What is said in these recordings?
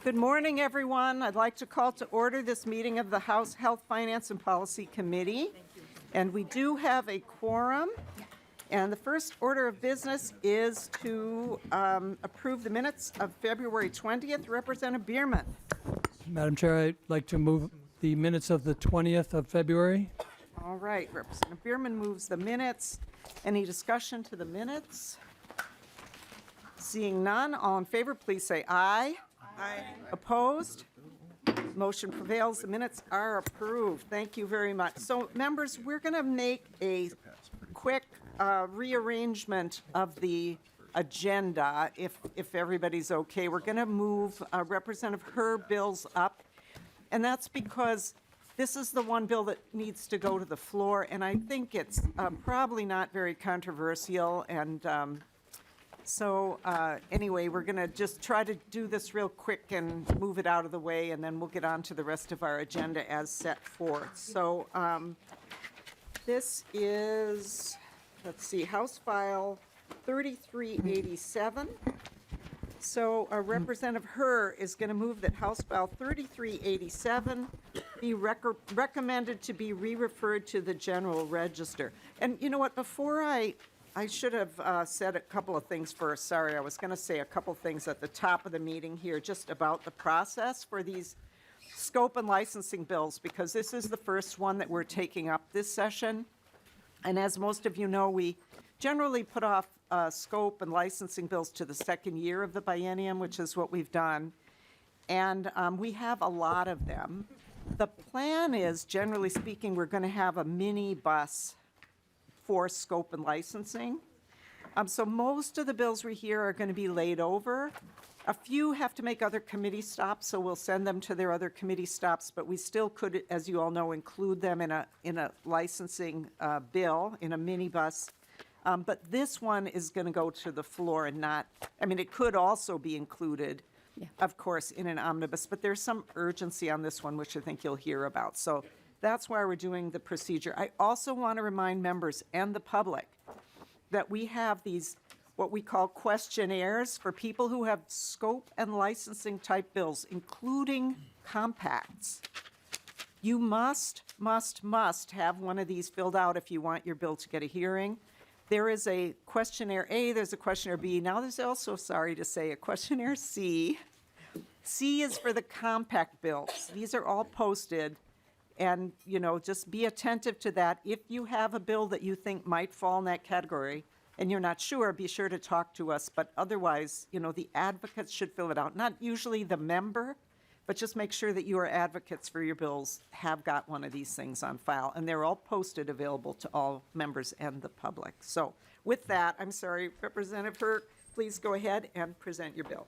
Good morning, everyone. I'd like to call to order this meeting of the House Health, Finance, and Policy Committee. And we do have a quorum. And the first order of business is to approve the minutes of February 20th. Representative Bierman. Madam Chair, I'd like to move the minutes of the 20th of February. All right, Representative Bierman moves the minutes. Any discussion to the minutes? Seeing none, all in favor, please say aye. Aye. Opposed? Motion prevails. The minutes are approved. Thank you very much. So, members, we're going to make a quick rearrangement of the agenda, if everybody's okay. We're going to move Representative Herb bills up, and that's because this is the one bill that needs to go to the floor, and I think it's probably not very controversial, and so anyway, we're going to just try to do this real quick and move it out of the way, and then we'll get on to the rest of our agenda as set forth. So this is, let's see, House File 3387. So Representative Herr is going to move that House File 3387 be recommended to be re-referred to the General Register. And you know what, before I should have said a couple of things first. Sorry, I was going to say a couple things at the top of the meeting here just about the process for these scope and licensing bills, because this is the first one that we're taking up this session. And as most of you know, we generally put off scope and licensing bills to the second year of the biennium, which is what we've done. And we have a lot of them. The plan is, generally speaking, we're going to have a mini bus for scope and licensing. So most of the bills we hear are going to be laid over. A few have to make other committee stops, so we'll send them to their other committee stops, but we still could, as you all know, include them in a licensing bill, in a minibus. But this one is going to go to the floor and not, I mean, it could also be included, of course, in an omnibus, but there's some urgency on this one, which I think you'll hear about. So that's why we're doing the procedure. I also want to remind members and the public that we have these, what we call questionnaires for people who have scope and licensing type bills, including compacts. You must have one of these filled out if you want your bill to get a hearing. There is a questionnaire A, there's a questionnaire B. Now there's also, sorry to say, a questionnaire C. C is for the compact bills. These are all posted. And, you know, just be attentive to that. If you have a bill that you think might fall in that category and you're not sure, be sure to talk to us. But otherwise, you know, the advocates should fill it out. Not usually the member, but just make sure that your advocates for your bills have got one of these things on file. And they're all posted, available to all members and the public. So with that, I'm sorry, Representative Herr, please go ahead and present your bill.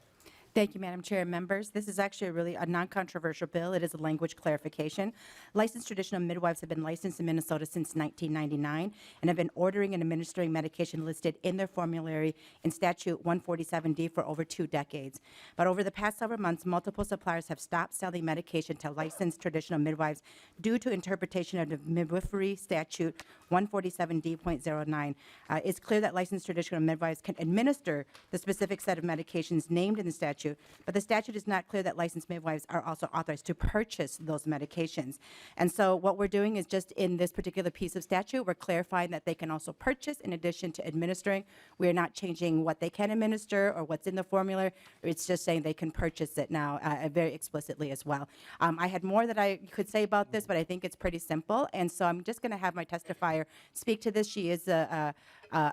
Thank you, Madam Chair and members. This is actually really a non-controversial bill. It is a language clarification. Licensed traditional midwives have been licensed in Minnesota since 1999 and have been ordering and administering medication listed in their formulary in Statute 147D for over 2 decades. But over the past several months, multiple suppliers have stopped selling medication to licensed traditional midwives due to interpretation of the midwifery statute 147D.09. It's clear that licensed traditional midwives can administer the specific set of medications named in the statute, but the statute is not clear that licensed midwives are also authorized to purchase those medications. And so what we're doing is just in this particular piece of statute, we're clarifying that they can also purchase in addition to administering. We are not changing what they can administer or what's in the formula. It's just saying they can purchase it now very explicitly as well. I had more that I could say about this, but I think it's pretty simple. And so I'm just going to have my testifier speak to this. She is a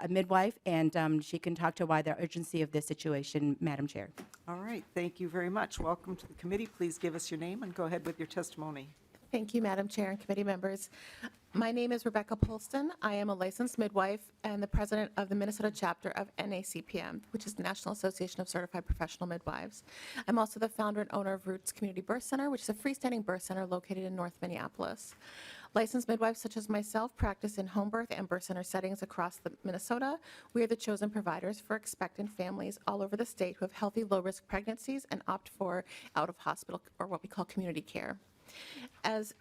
midwife, and she can talk to why the urgency of this situation, Madam Chair. All right, thank you very much. Welcome to the committee. Please give us your name and go ahead with your testimony. Thank you, Madam Chair and committee members. My name is Rebecca Polston. I am a licensed midwife and the president of the Minnesota chapter of NACPM, which is the National Association of Certified Professional Midwives. I'm also the founder and owner of Roots Community Birth Center, which is a freestanding birth center located in North Minneapolis. Licensed midwives such as myself practice in home birth and birth center settings across Minnesota. We are the chosen providers for expectant families all over the state who have healthy, low-risk pregnancies and opt for out-of-hospital or what we call community care. As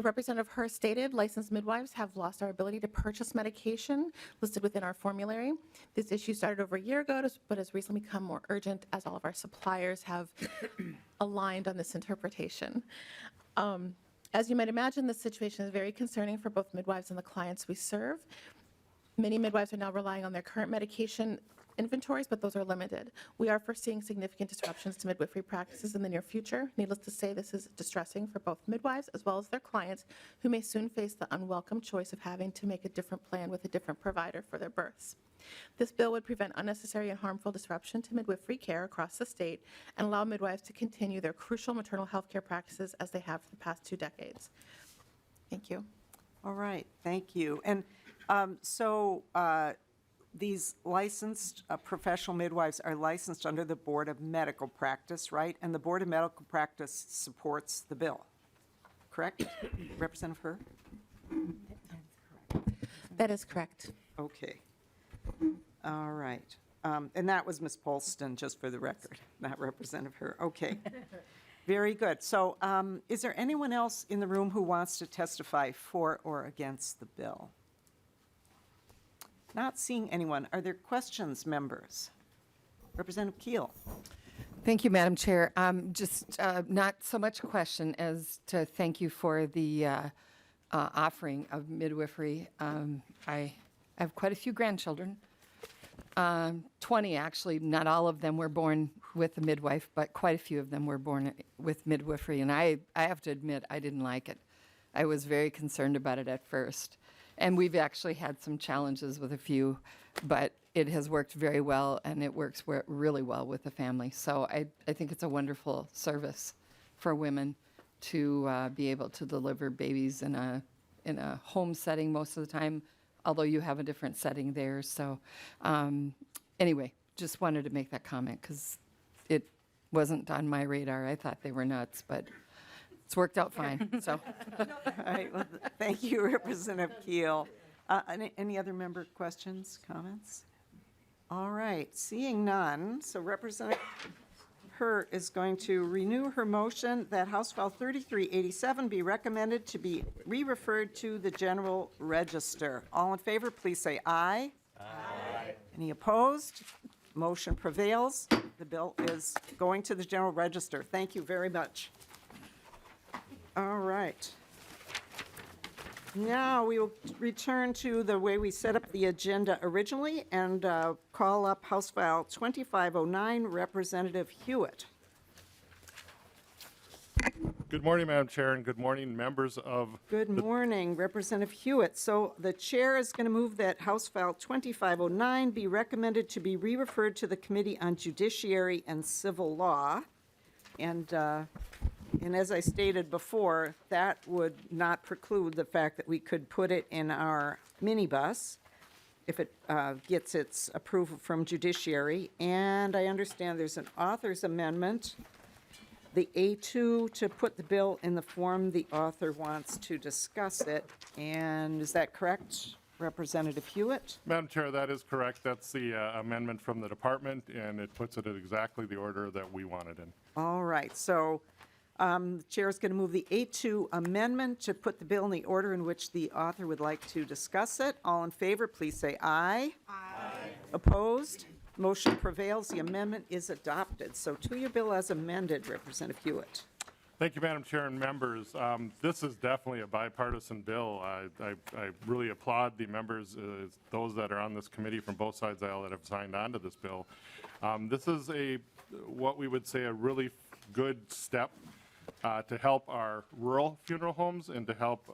Representative Herr stated licensed midwives have lost our ability to purchase medication listed within our formulary. This issue started over a year ago, but has recently become more urgent as all of our suppliers have aligned on this interpretation. As you might imagine, this situation is very concerning for both midwives and the clients we serve. Many midwives are now relying on their current medication inventories, but those are limited. We are foreseeing significant disruptions to midwifery practices in the near future. Needless to say, this is distressing for both midwives as well as their clients, who may soon face the unwelcome choice of having to make a different plan with a different provider for their births. This bill would prevent unnecessary and harmful disruption to midwifery care across the state and allow midwives to continue their crucial maternal health care practices as they have for the past 2 decades. Thank you. All right, thank you. And these licensed professional midwives are licensed under the Board of Medical Practice, right? And the Board of Medical Practice supports the bill, correct? Representative Herr? That is correct. Okay. All right. And that was Ms. Polston, just for the record, not Representative Herr. Okay. Very good. So is there anyone else in the room who wants to testify for or against the bill? Not seeing anyone. Are there questions, members? Representative Keel. Thank you, Madam Chair. Just not so much a question as to thank you for the offering of midwifery. I have quite a few grandchildren, 20 actually. Not all of them were born with a midwife, but quite a few of them were born with midwifery. And I have to admit, I didn't like it. I was very concerned about it at first. And we've actually had some challenges with a few, but it has worked very well, and it works really well with the family. So I think it's a wonderful service for women to be able to deliver babies in a home setting most of the time, although you have a different setting there. So anyway, just wanted to make that comment because it wasn't on my radar. I thought they were nuts, but it's worked out fine, so. All right. Well, thank you, Representative Keel. Any other member questions, comments? All right. Seeing none, so Representative Herr is going to renew her motion that House File 3387 be recommended to be re-referred to the General Register. All in favor, please say aye. Aye. Any opposed? Motion prevails. The bill is going to the General Register. Thank you very much. All right. Now we will return to the way we set up the agenda originally and call up House File 2509, Representative Huot. Good morning, Madam Chair, and good morning, members of. Good morning, Representative Hewitt. So the chair is going to move that House File 2509 be recommended to be re-referred to the Committee on Judiciary and Civil Law. And as I stated before, that would not preclude the fact that we could put it in our minibus if it gets its approval from Judiciary. And I understand there's an author's amendment, the A2, to put the bill in the form the author wants to discuss it. And is that correct, Representative Hewitt? Madam Chair, that is correct. That's the amendment from the department, and it puts it in exactly the order that we wanted in. All right. So the chair is going to move the A2 amendment to put the bill in the order in which the author would like to discuss it. All in favor, please say aye. Aye. Opposed? Motion prevails. The amendment is adopted. So to your bill as amended, Representative Hewitt. Thank you, Madam Chair and members. This is definitely a bipartisan bill. I really applaud the members, those that are on this committee from both sides of the aisle that have signed on to this bill. This is what we would say a really good step to help our rural funeral homes and to help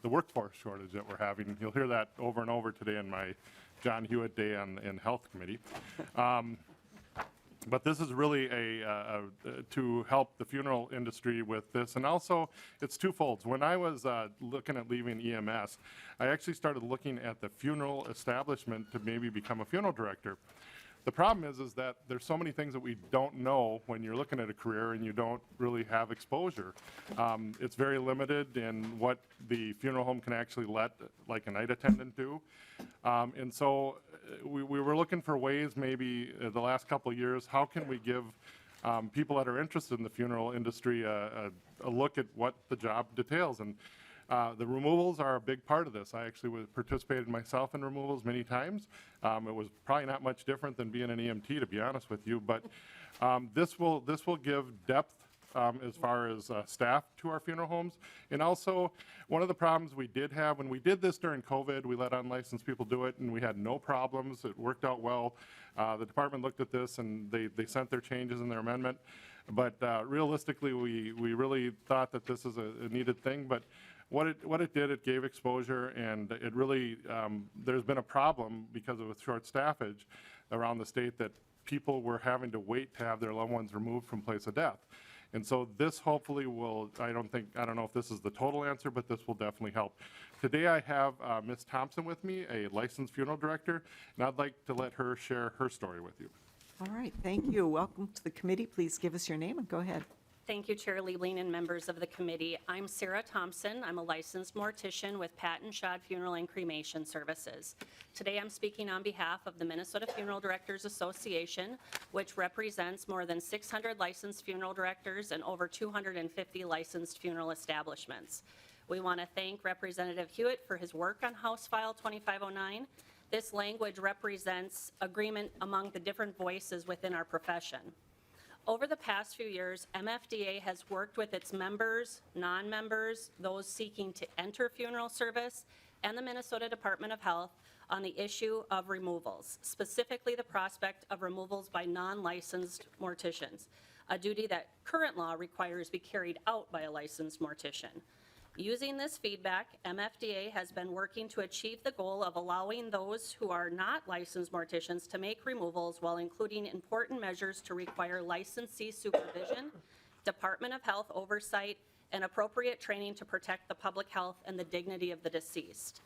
the workforce shortage that we're having. You'll hear that over and over today in my John Hewitt Day in Health Committee. But this is really to help the funeral industry with this. And also, it's twofold. When I was looking at leaving EMS, I actually started looking at the funeral establishment to maybe become a funeral director. The problem is that there's so many things that we don't know when you're looking at a career and you don't really have exposure. It's very limited in what the funeral home can actually let, like, a night attendant do. And so we were looking for ways, maybe the last couple of years, how can we give people that are interested in the funeral industry a look at what the job details. And The removals are a big part of this. I actually participated myself in removals many times. It was probably not much different than being an EMT, to be honest with you, but this will give depth as far as staff to our funeral homes. And also, one of the problems we did have, when we did this during COVID, we let unlicensed people do it, and we had no problems. It worked out well. The department looked at this, and they sent their changes in their amendment. But realistically, we really thought that this is a needed thing. But what it did, it gave exposure, and it really, there's been a problem because of a short staffage around the state that people were having to wait to have their loved ones removed from place of death. And so this hopefully will, I don't know if this is the total answer, but this will definitely help. Today I have Ms. Thompson with me, a licensed funeral director, and I'd like to let her share her story with you. All right, thank you. Welcome to the committee. Please give us your name and go ahead. Thank you, Chair Liebling and members of the committee. I'm Sarah Thompson. I'm a licensed mortician with Patton Shod Funeral and Cremation Services. Today I'm speaking on behalf of the Minnesota Funeral Directors Association, which represents more than 600 licensed funeral directors and over 250 licensed funeral establishments. We want to thank Representative Huot for his work on House File 2509. This language represents agreement among the different voices within our profession. Over the past few years, MFDA has worked with its members, non-members, those seeking to enter funeral service, and the Minnesota Department of Health on the issue of removals, specifically the prospect of removals by non-licensed morticians, a duty that current law requires be carried out by a licensed mortician. Using this feedback, MFDA has been working to achieve the goal of allowing those who are not licensed morticians to make removals while including important measures to require licensee supervision, Department of Health oversight, and appropriate training to protect the public health and the dignity of the deceased.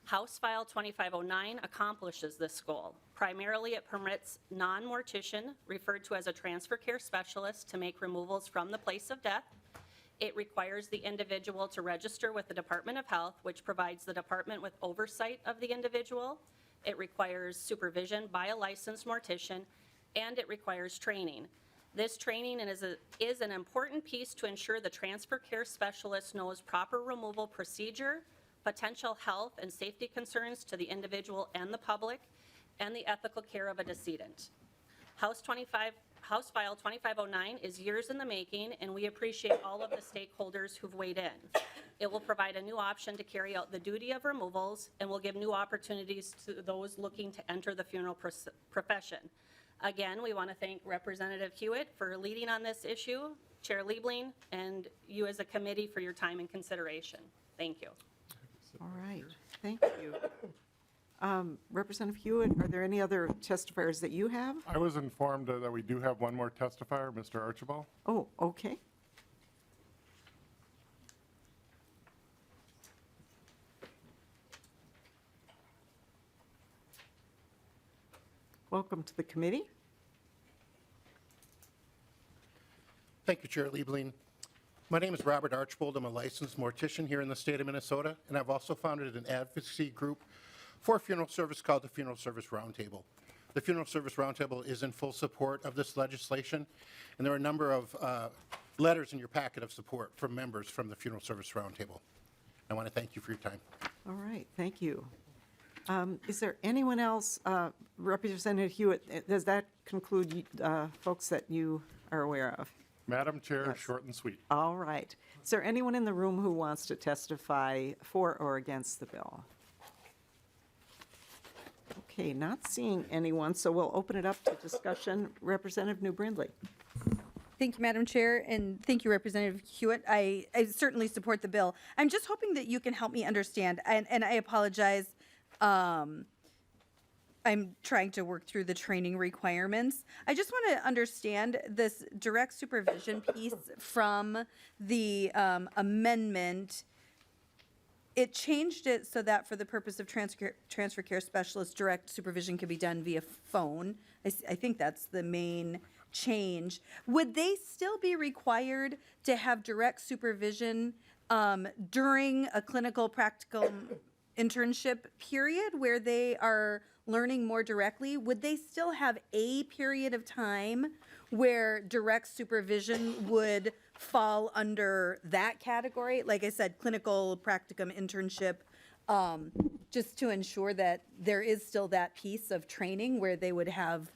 House File 2509 accomplishes this goal. Primarily, it permits non-mortician, referred to as a transfer care specialist, to make removals from the place of death. It requires the individual to register with the Department of Health, which provides the department with oversight of the individual. It requires supervision by a licensed mortician, and it requires training. This training is an important piece to ensure the transfer care specialist knows proper removal procedure, potential health and safety concerns to the individual and the public, and the ethical care of a decedent. House File 2509 is years in the making, and we appreciate all of the stakeholders who've weighed in. It will provide a new option to carry out the duty of removals and will give new opportunities to those looking to enter the funeral profession. Again, we want to thank Representative Huot for leading on this issue, Chair Liebling, and you as a committee for your time and consideration. Thank you. All right, thank you. Representative Hewitt, are there any other testifiers that you have? I was informed that we do have one more testifier, Mr. Archibald. Oh, okay. Welcome to the committee. Thank you, Chair Liebling. My name is Robert Archbold. I'm a licensed mortician here in the state of Minnesota, and I've also founded an advocacy group for funeral service called the Funeral Service Roundtable. The Funeral Service Roundtable is in full support of this legislation, and there are a number of letters in your packet of support from members from the Funeral Service Roundtable. I want to thank you for your time. All right, thank you. Is there anyone else, Representative Hewitt, does that conclude folks that you are aware of? Madam Chair, Yes. short and sweet. All right. Is there anyone in the room who wants to testify for or against the bill? Okay, not seeing anyone, so we'll open it up to discussion. Representative New Brindley. Thank you, Madam Chair, and thank you, Representative Hewitt. I certainly support the bill. I'm just hoping that you can help me understand, and I apologize. I'm trying to work through the training requirements. I just want to understand this direct supervision piece from the amendment. It changed it so that for the purpose of transfer care specialist, direct supervision could be done via phone. I think that's the main change. Would they still be required to have direct supervision during a clinical practical internship period where they are learning more directly, would they still have a period of time where direct supervision would fall under that category? Like I said, clinical practicum internship, just to ensure that there is still that piece of training where they would have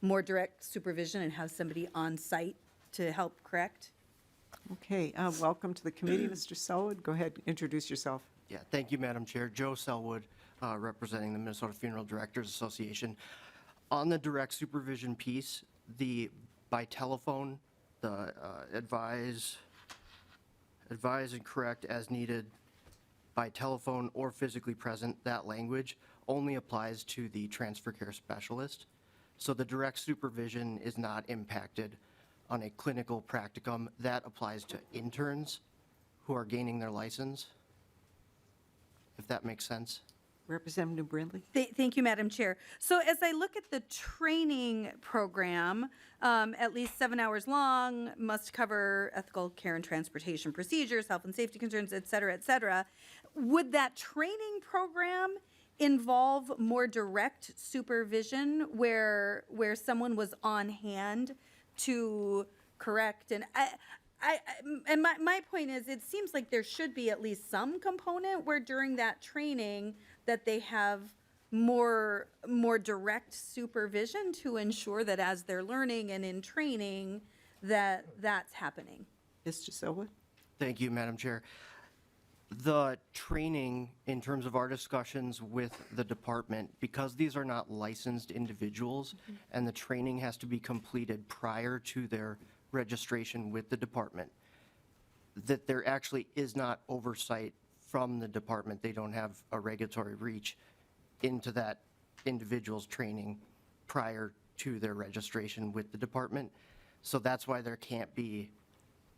more direct supervision and have somebody on site to help correct? Okay, welcome to the committee, Mr. Selwood. Go ahead, introduce yourself. Yeah, thank you, Madam Chair. Joe Selwood, representing the Minnesota Funeral Directors Association. On the direct supervision piece, the by telephone, the advise and correct as needed by telephone or physically present, that language only applies to the transfer care specialist. So the direct supervision is not impacted on a clinical practicum. That applies to interns who are gaining their license, if that makes sense. Representative Brindley? Thank you, Madam Chair. So as I look at the training program, at least 7 hours long, must cover ethical care and transportation procedures, health and safety concerns, et cetera, would that training program involve more direct supervision where someone was on hand to correct? And and my point is, it seems like there should be at least some component where during that training that they have more direct supervision to ensure that as they're learning and in training, that's happening. Mr. Selwood? Thank you, Madam Chair. The training, in terms of our discussions with the department, because these are not licensed individuals, and the training has to be completed prior to their registration with the department, that there actually is not oversight from the department. They don't have a regulatory reach into that individual's training prior to their registration with the department. So that's why there can't be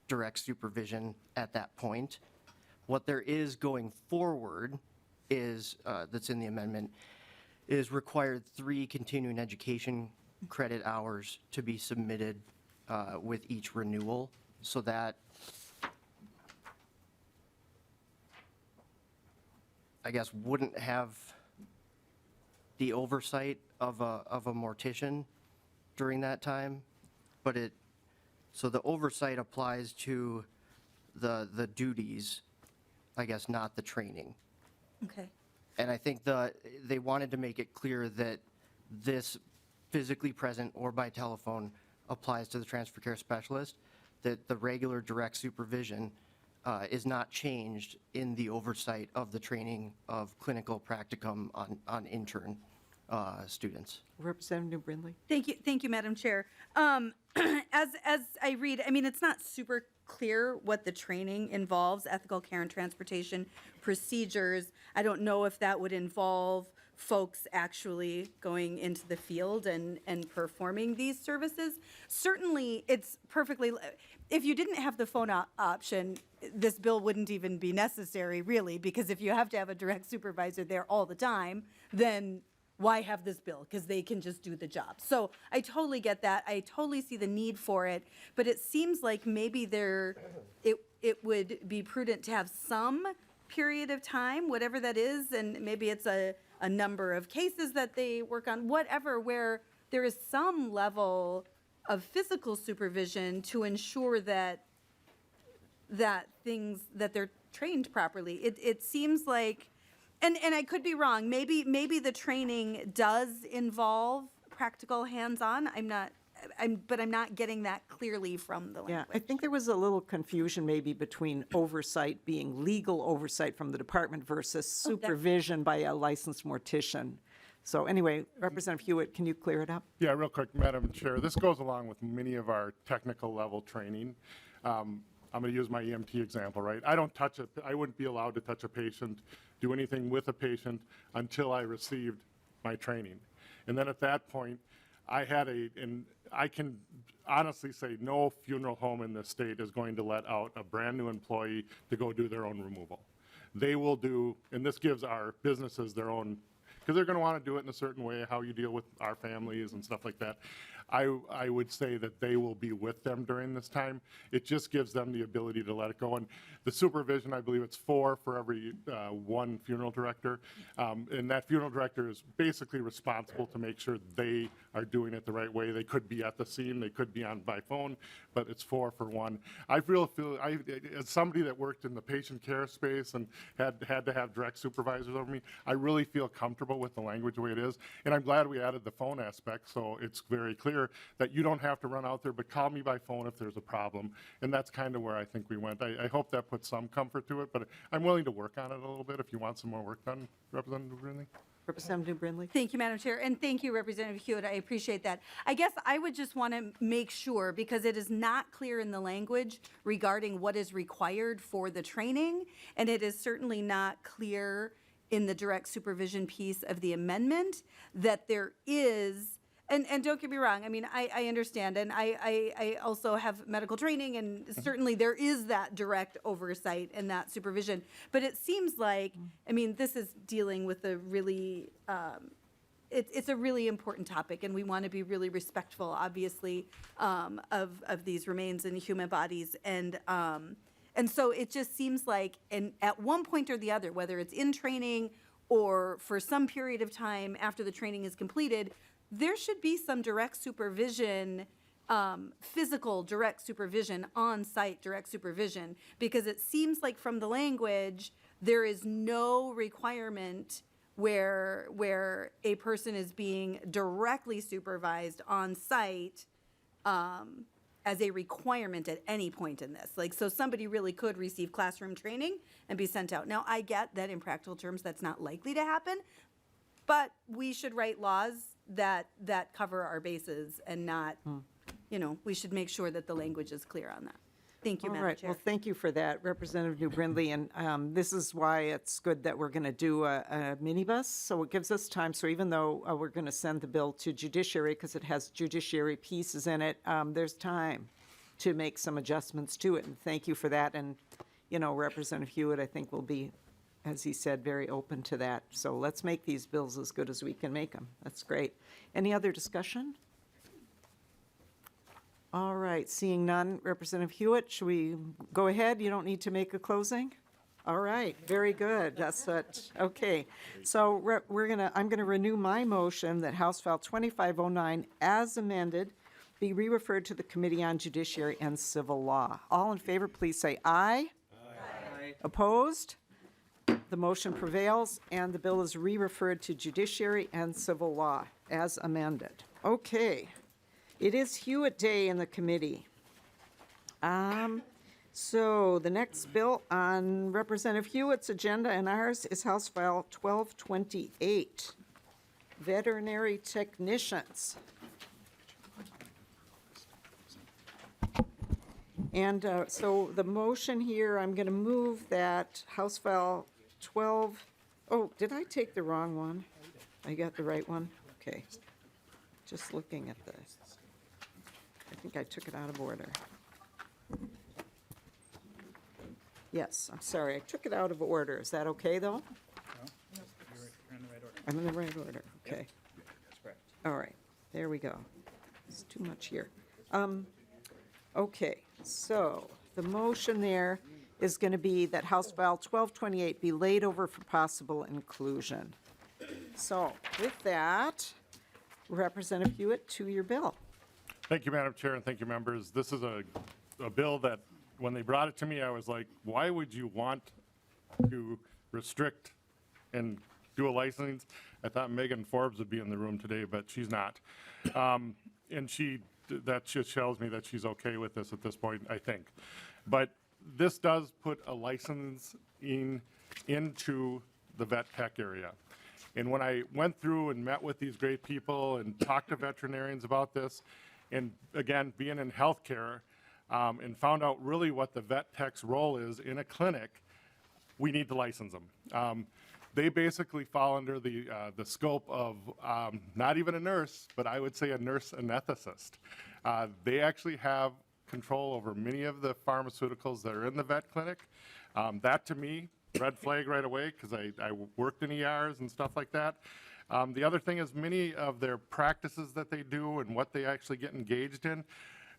direct supervision at that point. What there is going forward is, that's in the amendment, is required 3 continuing education credit hours to be submitted with each renewal, so that I guess wouldn't have the oversight of a mortician during that time, but so the oversight applies to the duties, I guess, not the training. Okay. And I think they wanted to make it clear that this physically present or by telephone applies to the transfer care specialist, that the regular direct supervision is not changed in the oversight of the training of clinical practicum on intern students. Representative Brindley? Thank you, Madam Chair. As I read, I mean, it's not super clear what the training involves, ethical care and transportation procedures. I don't know if that would involve folks actually going into the field and performing these services. Certainly, it's perfectly, if you didn't have the phone option, this bill wouldn't even be necessary, really, because if you have to have a direct supervisor there all the time, then why have this bill? Because they can just do the job. So I totally get that. I totally see the need for it, but it seems like maybe it would be prudent to have some period of time, whatever that is, and maybe it's a number of cases that they work on, whatever, where there is some level of physical supervision to ensure that they're trained properly. It seems like, and I could be wrong, maybe the training does involve practical hands-on. But I'm not getting that clearly from the Yeah, language. I think there was a little confusion maybe between oversight being legal oversight from the department versus supervision by a licensed mortician. So anyway, Representative Huot, can you clear it up? Yeah, real quick, Madam Chair. This goes along with many of our technical level training. I'm going to use my EMT example, right? I wouldn't be allowed to touch a patient, do anything with a patient until I received my training. And then at that point, I can honestly say no funeral home in this state is going to let out a brand new employee to go do their own removal. They will do, and this gives our businesses their own because they're going to want to do it in a certain way, how you deal with our families and stuff like that. I would say that they will be with them during this time. It just gives them the ability to let it go. And the supervision, I believe it's 4 for every 1 funeral director. And that funeral director is basically responsible to make sure they are doing it the right way. They could be at the scene, they could be on by phone, but it's 4 for 1. I feel, as somebody that worked in the patient care space and had to have direct supervisors over me, I really feel comfortable with the language the way it is. And I'm glad we added the phone aspect, so it's very clear that you don't have to run out there, but call me by phone if there's a problem. And that's kind of where I think we went. I hope that puts some comfort to it, but I'm willing to work on it a little bit if you want some more work done, Representative Brindley. Representative Brindley? Thank you, Madam Chair, and thank you, Representative Huot. I appreciate that. I guess I would just want to make sure, because it is not clear in the language regarding what is required for the training, and it is certainly not clear in the direct supervision piece of the amendment, that there is, and don't get me wrong, I mean, I understand, and I also have medical training, and certainly there is that direct oversight and that supervision. But it seems like, I mean, this is dealing with a really, it's a really important topic, and we want to be really respectful, obviously, of these remains in human bodies. And so it just seems like, and at one point or the other, whether it's in training or for some period of time after the training is completed, there should be some direct supervision, physical direct supervision, on-site direct supervision, because it seems like from the language, there is no requirement where a person is being directly supervised on-site as a requirement at any point in this. Like, so somebody really could receive classroom training and be sent out. Now, I get that in practical terms, that's not likely to happen, but we should write laws that cover our bases and not, you know, we should make sure that the language is clear on that. Thank you, All Madam right, Chair. well, thank you for that, Representative New Brindley, and this is why it's good that we're going to do a minibus, so it gives us time, so even though we're going to send the bill to judiciary, because it has judiciary pieces in it, there's time to make some adjustments to it, and thank you for that, and, you know, Representative Hewitt, I think, will be, as he said, very open to that, so let's make these bills as good as we can make them. That's great. Any other discussion? All right, seeing none, Representative Hewitt, should we go ahead? You don't need to make a closing? All right, very good. That's what, okay. So I'm gonna renew my motion that House File 2509 as amended be re-referred to the Committee on Judiciary and Civil Law. All in favor, please say aye. Aye. Opposed? The motion prevails, and the bill is re-referred to Judiciary and Civil Law as amended. Okay. It is Hewitt Day in the committee. So the next bill on Representative Hewitt's agenda and ours is House File 1228, Veterinary Technicians. And so the motion here, I'm going to move that House File 12, oh, did I take the wrong one? I got the right one? Okay. Just looking at this. I think I took it out of order. Yes, I'm sorry, I took it out of order. Is that okay, though? No, you're in the right order. I'm in the right order, okay. That's correct. All right, there we go. It's too much here. Okay, so the motion there is going to be that House File 1228 be laid over for possible inclusion. So with that, Representative Hewitt, to your bill. Thank you, Madam Chair, and thank you, members. This is a bill that, when they brought it to me, I was like, why would you want to restrict and do a license? I thought Megan Forbes would be in the room today, but she's not. And that just tells me that she's okay with this at this point, I think. But this does put a licensing into the vet tech area. And when I went through and met with these great people and talked to veterinarians about this, and again, being in healthcare, and found out really what the vet tech's role is in a clinic, we need to license them. They basically fall under the scope of not even a nurse, but I would say a nurse anesthetist. They actually have control over many of the pharmaceuticals that are in the vet clinic. That, to me, red flag right away, because I worked in ERs and stuff like that. The other thing is many of their practices that they do and what they actually get engaged in,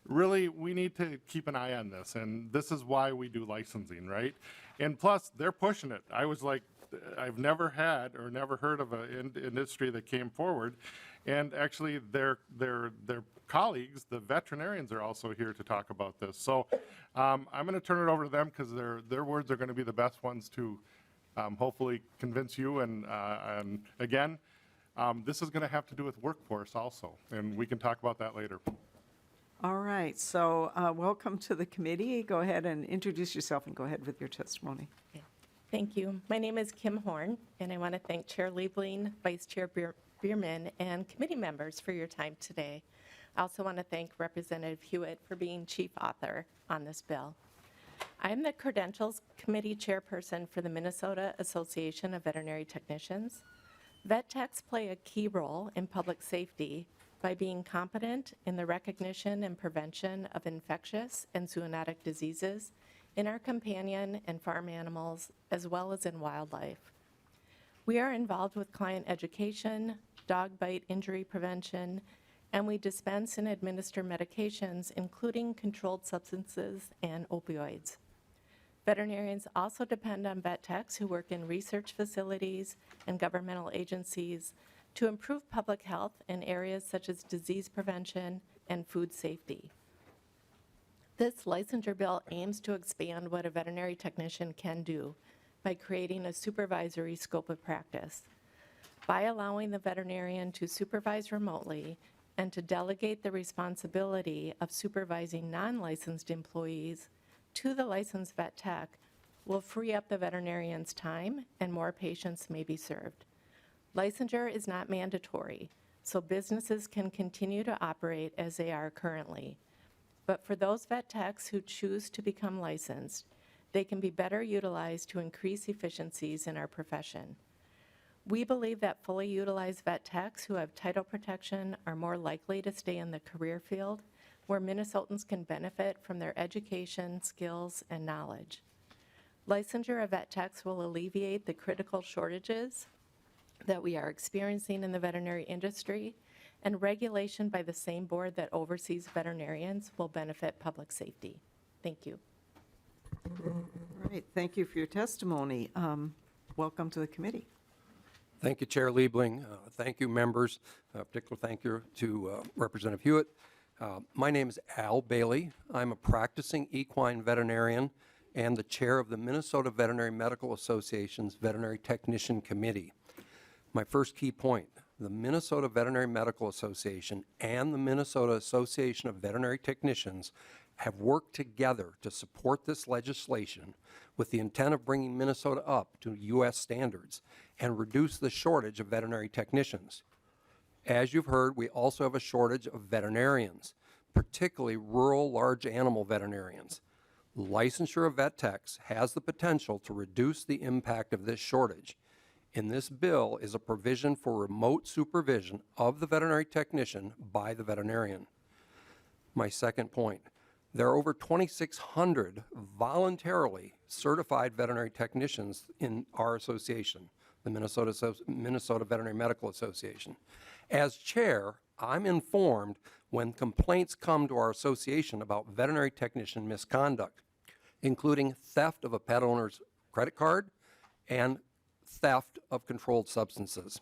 really, we need to keep an eye on this, and this is why we do licensing, right? And plus, they're pushing it. I was like, I've never had or never heard of an industry that came forward, and actually their colleagues, the veterinarians, are also here to talk about this. So I'm going to turn it over to them because their words are going to be the best ones to hopefully convince you. And again, this is going to have to do with workforce also, and we can talk about that later. All right, so welcome to the committee. Go ahead and introduce yourself and go ahead with your testimony. Thank you. My name is Kim Horn, and I want to thank Chair Liebling, Vice Chair Bierman, and committee members for your time today. I also want to thank Representative Huot for being chief author on this bill. I'm the Credentials Committee Chairperson for the Minnesota Association of Veterinary Technicians. Vet techs play a key role in public safety by being competent in the recognition and prevention of infectious and zoonotic diseases in our companion and farm animals, as well as in wildlife. We are involved with client education, dog bite injury prevention, and we dispense and administer medications, including controlled substances and opioids. Veterinarians also depend on vet techs who work in research facilities and governmental agencies to improve public health in areas such as disease prevention and food safety. This licensure bill aims to expand what a veterinary technician can do by creating a supervisory scope of practice. By allowing the veterinarian to supervise remotely and to delegate the responsibility of supervising non-licensed employees to the licensed vet tech will free up the veterinarian's time and more patients may be served. Licensure is not mandatory, so businesses can continue to operate as they are currently. But for those vet techs who choose to become licensed, they can be better utilized to increase efficiencies in our profession. We believe that fully utilized vet techs who have title protection are more likely to stay in the career field where Minnesotans can benefit from their education, skills, and knowledge. Licensure of vet techs will alleviate the critical shortages that we are experiencing in the veterinary industry, and regulation by the same board that oversees veterinarians will benefit public safety. Thank you. All right, thank you for your testimony. Welcome to the committee. Thank you, Chair Liebling. Thank you, members. Particular thank you to Representative Hewitt. My name is Al Bailey. I'm a practicing equine veterinarian and the chair of the Minnesota Veterinary Medical Association's Veterinary Technician Committee. My first key point, the Minnesota Veterinary Medical Association and the Minnesota Association of Veterinary Technicians have worked together to support this legislation with the intent of bringing Minnesota up to U.S. standards and reduce the shortage of veterinary technicians. As you've heard, we also have a shortage of veterinarians, particularly rural large animal veterinarians. Licensure of vet techs has the potential to reduce the impact of this shortage. In this bill is a provision for remote supervision of the veterinary technician by the veterinarian. My second point, there are over 2,600 voluntarily certified veterinary technicians in our association, the Minnesota Veterinary Medical Association. As chair, I'm informed when complaints come to our association about veterinary technician misconduct, including theft of a pet owner's credit card and theft of controlled substances.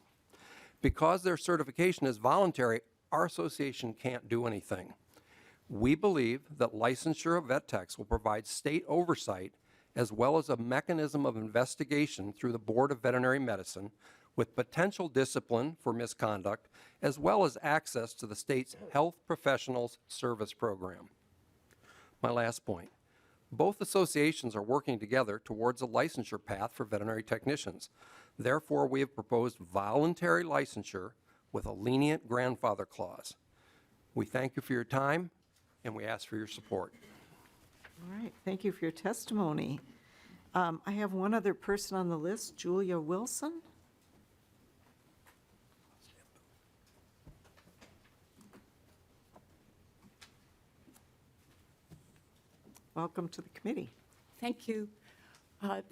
Because their certification is voluntary, our association can't do anything. We believe that licensure of vet techs will provide state oversight as well as a mechanism of investigation through the Board of Veterinary Medicine with potential discipline for misconduct as well as access to the state's Health Professionals Service Program. My last point. Both associations are working together towards a licensure path for veterinary technicians. Therefore, we have proposed voluntary licensure with a lenient grandfather clause. We thank you for your time, and we ask for your support. All right, thank you for your testimony. I have one other person on the list, Julia Wilson. Welcome to the committee. Thank you,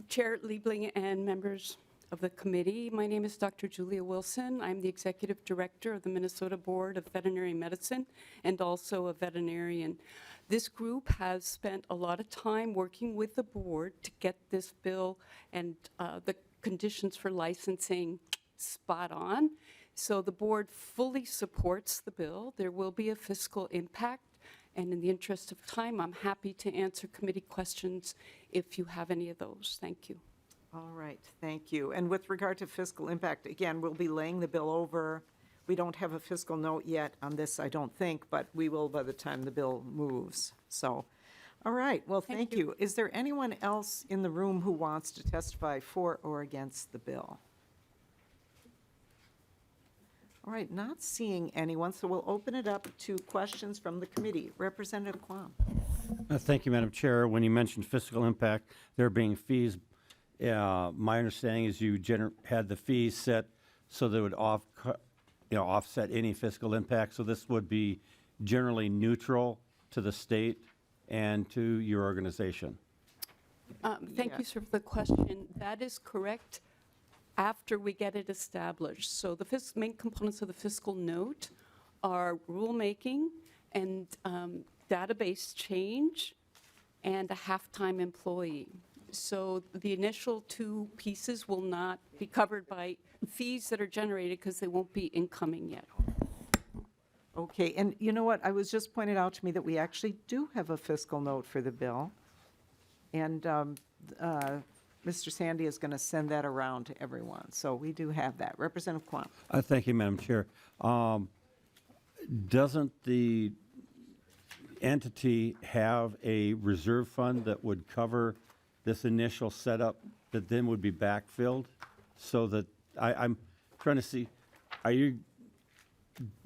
Chair Liebling and members of the committee. My name is Dr. Julia Wilson. I'm the Executive Director of the Minnesota Board of Veterinary Medicine and also a veterinarian. This group has spent a lot of time working with the board to get this bill and the conditions for licensing spot on. So the board fully supports the bill. There will be a fiscal impact. And in the interest of time, I'm happy to answer committee questions if you have any of those. Thank you. All right, thank you. And with regard to fiscal impact, again, we'll be laying the bill over. We don't have a fiscal note yet on this, I don't think, but we will by the time the bill moves. So, all right, well, thank you. Is there anyone else in the room who wants to testify for or against the bill? All right, not seeing anyone, so we'll open it up to questions from the committee. Representative Quam. Thank you, Madam Chair. When you mentioned fiscal impact, there being fees, my understanding is you had the fees set so they would offset any fiscal impact. So this would be generally neutral to the state and to your organization. Thank you, sir, for the question. That is correct after we get it established. So the main components of the fiscal note are rulemaking and database change and a half-time employee. So the initial two pieces will not be covered by fees that are generated because they won't be incoming yet. Okay, and you know what? I was just pointed out to me that we actually do have a fiscal note for the bill. And Mr. Sandy is going to send that around to everyone. So we do have that. Representative Quam. Thank you, Madam Chair. Doesn't the entity have a reserve fund that would cover this initial setup that then would be backfilled? So that I'm trying to see, are you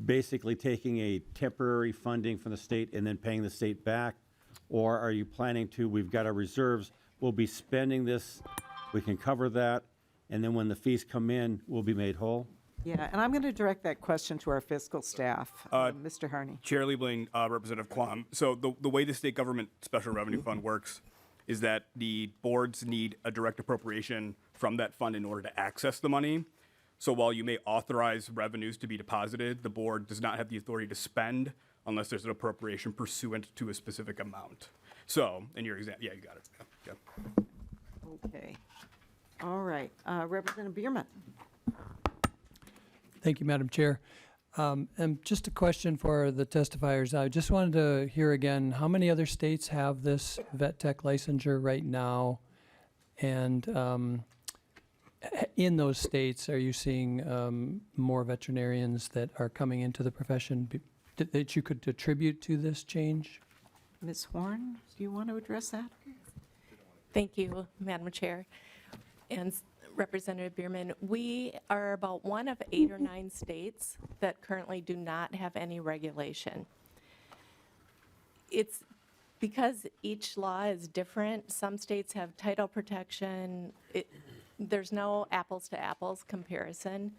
basically taking a temporary funding from the state and then paying the state back? Or are you planning to, we've got our reserves, we'll be spending this, we can cover that, and then when the fees come in, we'll be made whole? Yeah, and I'm going to direct that question to our fiscal staff. Mr. Harney. Chair Liebling, Representative Quam. So the way the state government special revenue fund works is that the boards need a direct appropriation from that fund in order to access the money. So while you may authorize revenues to be deposited, the board does not have the authority to spend unless there's an appropriation pursuant to a specific amount. So, in your example, yeah, you got it. Yeah. Okay. All right. Representative Bierman. Thank you, Madam Chair. And just a question for the testifiers. I just wanted to hear again, how many other states have this vet tech licensure right now? And in those states, are you seeing more veterinarians that are coming into the profession that you could attribute to this change? Ms. Horn, do you want to address that? Thank you, Madam Chair. And Representative Bierman, we are about one of 8 or 9 states that currently do not have any regulation. It's because each law is different. Some states have title protection. There's no apples to apples comparison,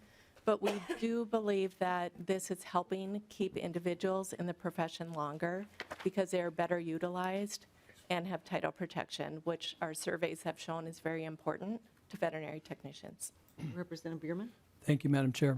but we do believe that this is helping keep individuals in the profession longer because they are better utilized and have title protection, which our surveys have shown is very important to veterinary technicians. Representative Bierman. Thank you, Madam Chair.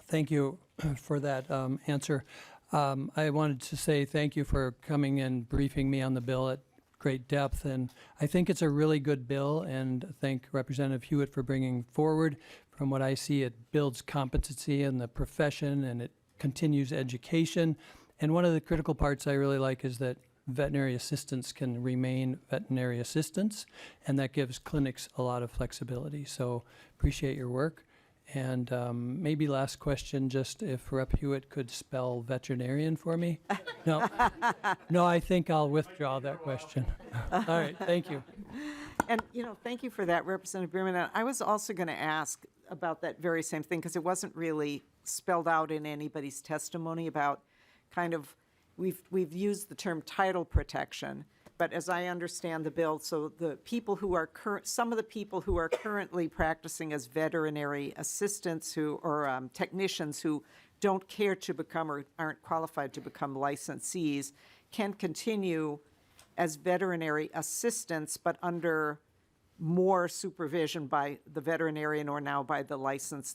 Thank you for that answer. I wanted to say thank you for coming and briefing me on the bill at great depth, and I think it's a really good bill, and thank Representative Huot for bringing forward. From what I see, it builds competency in the profession, and it continues education. And one of the critical parts I really like is that veterinary assistants can remain veterinary assistants, and that gives clinics a lot of flexibility. So appreciate your work. And maybe last question, just if Rep. Huot could spell veterinarian for me? No, no, I think I'll withdraw that question. All right, thank you. And, thank you for that, Representative Bierman. And I was also going to ask about that very same thing, because it wasn't really spelled out in anybody's testimony about kind of, we've used the term title protection, but as I understand the bill, so the people who are some of the people who are currently practicing as veterinary assistants or technicians who don't care to become or aren't qualified to become licensees can continue as veterinary assistants, but under more supervision by the veterinarian or now by the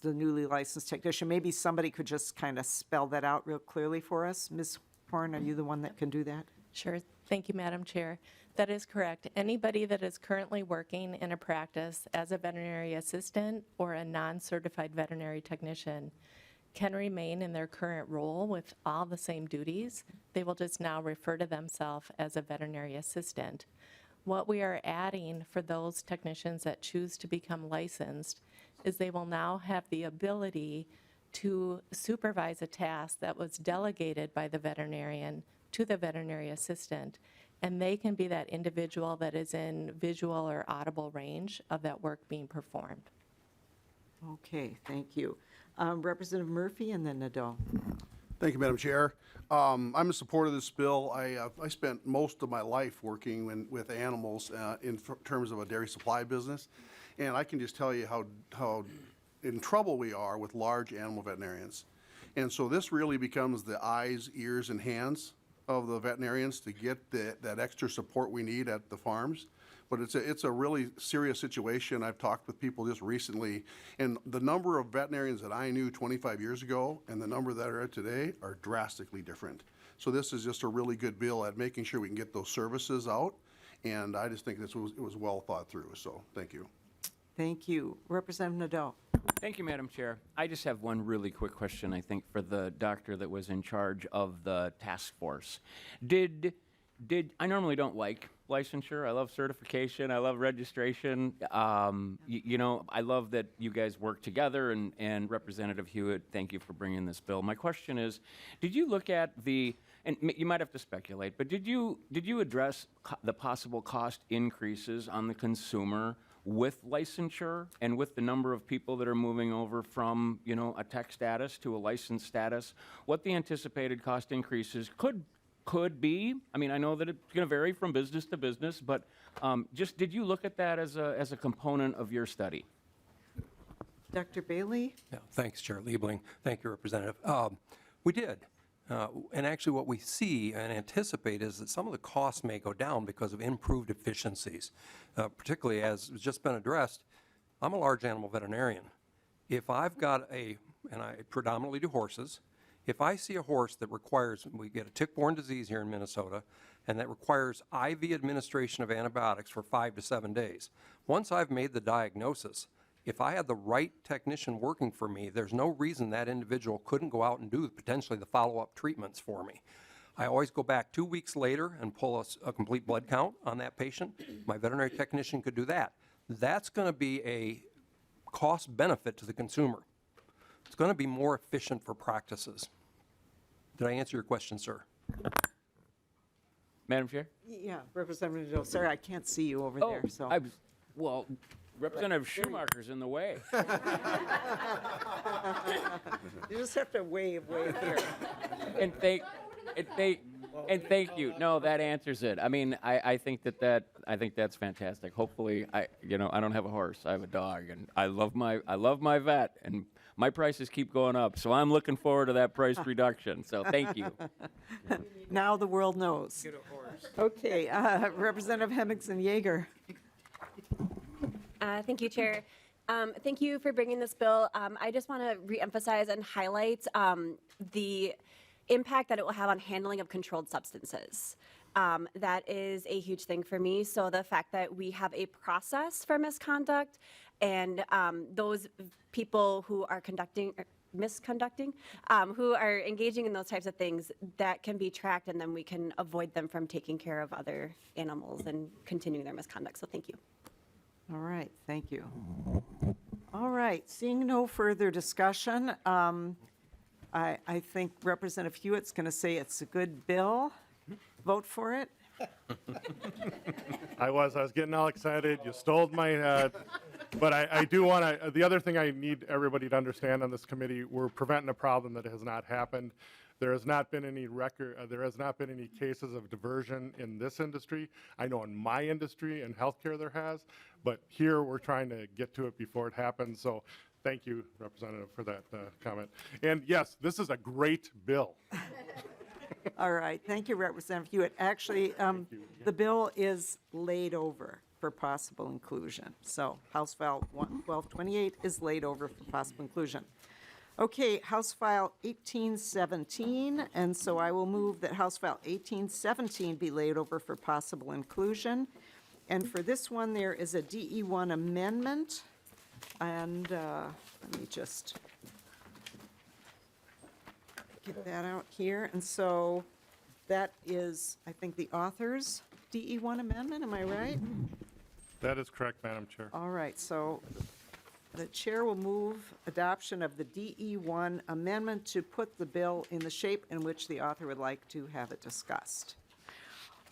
newly licensed technician. Maybe somebody could just kind of spell that out real clearly for us. Ms. Horn, are you the one that can do that? Sure. Thank you, Madam Chair. That is correct. Anybody that is currently working in a practice as a veterinary assistant or a non-certified veterinary technician can remain in their current role with all the same duties. They will just now refer to themselves as a veterinary assistant. What we are adding for those technicians that choose to become licensed is they will now have the ability to supervise a task that was delegated by the veterinarian to the veterinary assistant, and they can be that individual that is in visual or audible range of that work being performed. Okay, thank you. Representative Murphy and then Nadeau. Thank you, Madam Chair. I'm in support of this bill. I spent most of my life working with animals in terms of a dairy supply business, and I can just tell you how in trouble we are with large animal veterinarians. And so this really becomes the eyes, ears, and hands of the veterinarians to get that extra support we need at the farms. But it's a really serious situation. I've talked with people just recently, and the number of veterinarians that I knew 25 years ago and the number that are today are drastically different. So this is just a really good bill at making sure we can get those services out, and I just think it was well thought through, so thank you. Thank you. Representative Nadeau. Thank you, Madam Chair. I just have one really quick question, I think, for the doctor that was in charge of the task force. I normally don't like licensure. I love certification. I love registration. You know, I love that you guys work together, and Representative Huot, thank you for bringing this bill. My question is, did you look at and you might have to speculate, but did you address the possible cost increases on the consumer with licensure and with the number of people that are moving over from, you know, a tech status to a licensed status, what the anticipated cost increases could be? I mean, I know that it's going to vary from business to business, but just did you look at that as a component of your study? Dr. Bailey? Yeah, thanks, Chair Liebling. Thank you, Representative. We did. And actually what we see and anticipate is that some of the costs may go down because of improved efficiencies, particularly as has just been addressed. I'm a large animal veterinarian. If I've got and I predominantly do horses, if I see a horse that requires, we get a tick-borne disease here in Minnesota, and that requires IV administration of antibiotics for 5 to 7 days, once I've made the diagnosis, if I had the right technician working for me, there's no reason that individual couldn't go out and do potentially the follow-up treatments for me. I always go back 2 weeks later and pull a complete blood count on that patient. My veterinary technician could do that. That's going to be a cost benefit to the consumer. It's going to be more efficient for practices. Did I answer your question, sir? Madam Chair? Yeah, Representative Nadeau. Sorry, I can't see you over there, so. Well, Representative Schumacher's in the way. You just have to wave here. And thank you. No, that answers it. I mean, I think that's fantastic. Hopefully, I don't have a horse. I have a dog, and I love my vet, and my prices keep going up. So I'm looking forward to that price reduction. So thank you. Now the world knows. Get a horse. Okay, Representative Hemmingson-Yager. Thank you, Chair. Thank you for bringing this bill. I just want to reemphasize and highlight the impact that it will have on handling of controlled substances. That is a huge thing for me. So the fact that we have a process for misconduct and those people who are misconducting, who are engaging in those types of things, that can be tracked, and then we can avoid them from taking care of other animals and continuing their misconduct. So thank you. All right, thank you. All right, seeing no further discussion, I think Representative Hewitt's going to say it's a good bill. Vote for it. I was getting all excited. You stole my, but I do want to, the other thing I need everybody to understand on this committee, we're preventing a problem that has not happened. There has not been any there has not been any cases of diversion in this industry. I know in my industry, in healthcare, there has, but here we're trying to get to it before it happens. So thank you, Representative, for that comment. And yes, this is a great bill. All right, thank you, Representative Hewitt. Actually, the bill is laid over. for possible inclusion. So House File 1228 is laid over for possible inclusion. Okay, House File 1817, and so I will move that House File 1817 be laid over for possible inclusion. And for this one, there is a DE1 amendment, and let me just get that out here. And so that is, I think, the author's DE1 amendment, am I right? That is correct, Madam Chair. All right, so the chair will move adoption of the DE1 amendment to put the bill in the shape in which the author would like to have it discussed.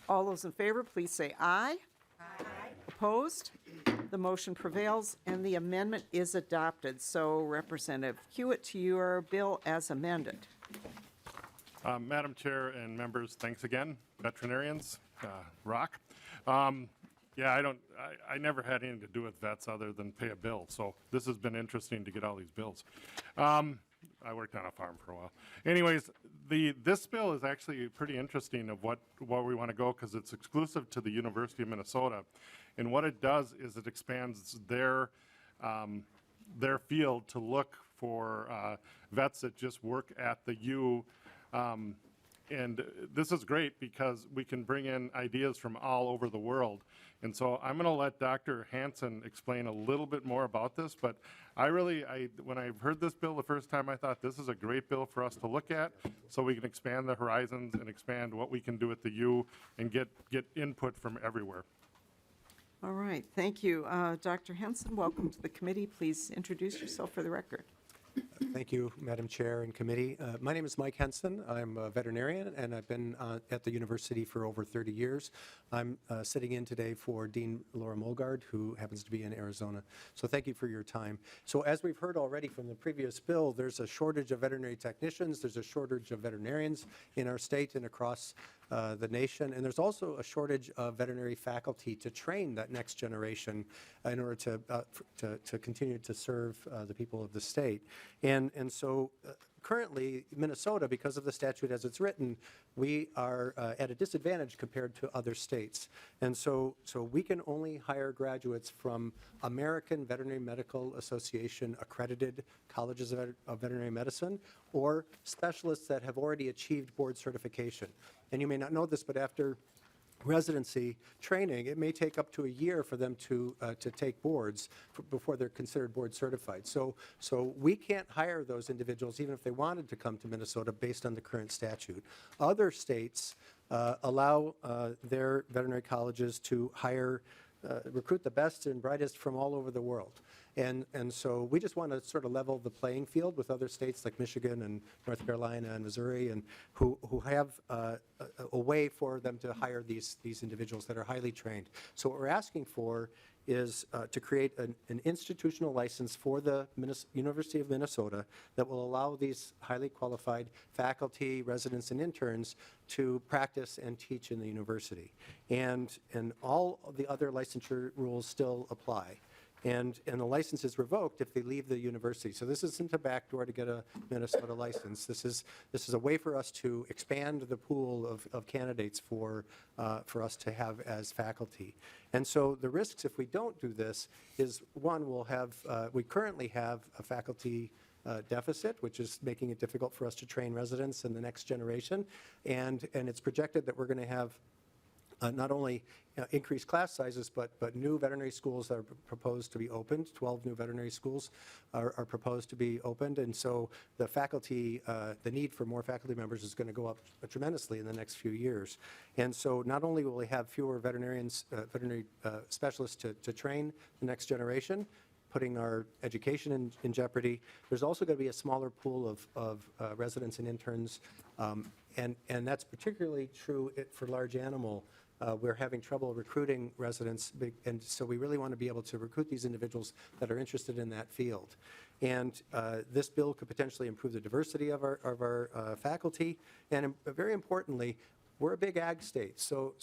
All those in favor, please say aye. Aye. Opposed? The motion prevails, and the amendment is adopted. So Representative Huot, to your bill as amended. Madam Chair and members, thanks again. Veterinarians, rock. Yeah, I never had anything to do with vets other than pay a bill, so this has been interesting to get all these bills. I worked on a farm for a while. Anyways, this bill is actually pretty interesting of what we want to go, because it's exclusive to the University of Minnesota. And what it does is it expands their field to look for vets that just work at the U. And this is great because we can bring in ideas from all over the world. And so I'm going to let Dr. Hansen explain a little bit more about this. But when I heard this bill the first time, I thought this is a great bill for us to look at so we can expand the horizons and expand what we can do at the U and get input from everywhere. All right, thank you. Dr. Henson, welcome to the committee. Please introduce yourself for the record. Thank you, Madam Chair and committee. My name is Mike Henson. I'm a veterinarian, and I've been at the university for over 30 years. I'm sitting in today for Dean Laura Molgard, who happens to be in Arizona. So thank you for your time. So as we've heard already from the previous bill, there's a shortage of veterinary technicians. There's a shortage of veterinarians in our state and across the nation, and there's also a shortage of veterinary faculty to train that next generation in order to continue to serve the people of the state. And so currently, Minnesota, because of the statute as it's written, we are at a disadvantage compared to other states. And so we can only hire graduates from American Veterinary Medical Association accredited colleges of veterinary medicine or specialists that have already achieved board certification. And you may not know this, but after residency training, it may take up to a year for them to take boards before they're considered board certified. So we can't hire those individuals even if they wanted to come to Minnesota based on the current statute. Other states allow their veterinary colleges to recruit the best and brightest from all over the world. And so we just want to sort of level the playing field with other states like Michigan and North Carolina and Missouri, and who have a way for them to hire these individuals that are highly trained. So what we're asking for is to create an institutional license for the University of Minnesota that will allow these highly qualified faculty, residents, and interns to practice and teach in the university. And all of the other licensure rules still apply. And the license is revoked if they leave the university. So this isn't a backdoor to get a Minnesota license. This is a way for us to expand the pool of candidates for us to have as faculty. And so the risks if we don't do this is, one, we currently have a faculty deficit, which is making it difficult for us to train residents in the next generation. And it's projected that we're going to have not only increased class sizes, but new veterinary schools are proposed to be opened. 12 new veterinary schools are proposed to be opened. And so the faculty, the need for more faculty members is going to go up tremendously in the next few years. And so not only will we have fewer veterinary specialists to train the next generation, putting our education in jeopardy, there's also going to be a smaller pool of residents and interns. And that's particularly true for large animal. We're having trouble recruiting residents, and so we really want to be able to recruit these individuals that are interested in that field. And this bill could potentially improve the diversity of our faculty, and very importantly, we're a big ag state, so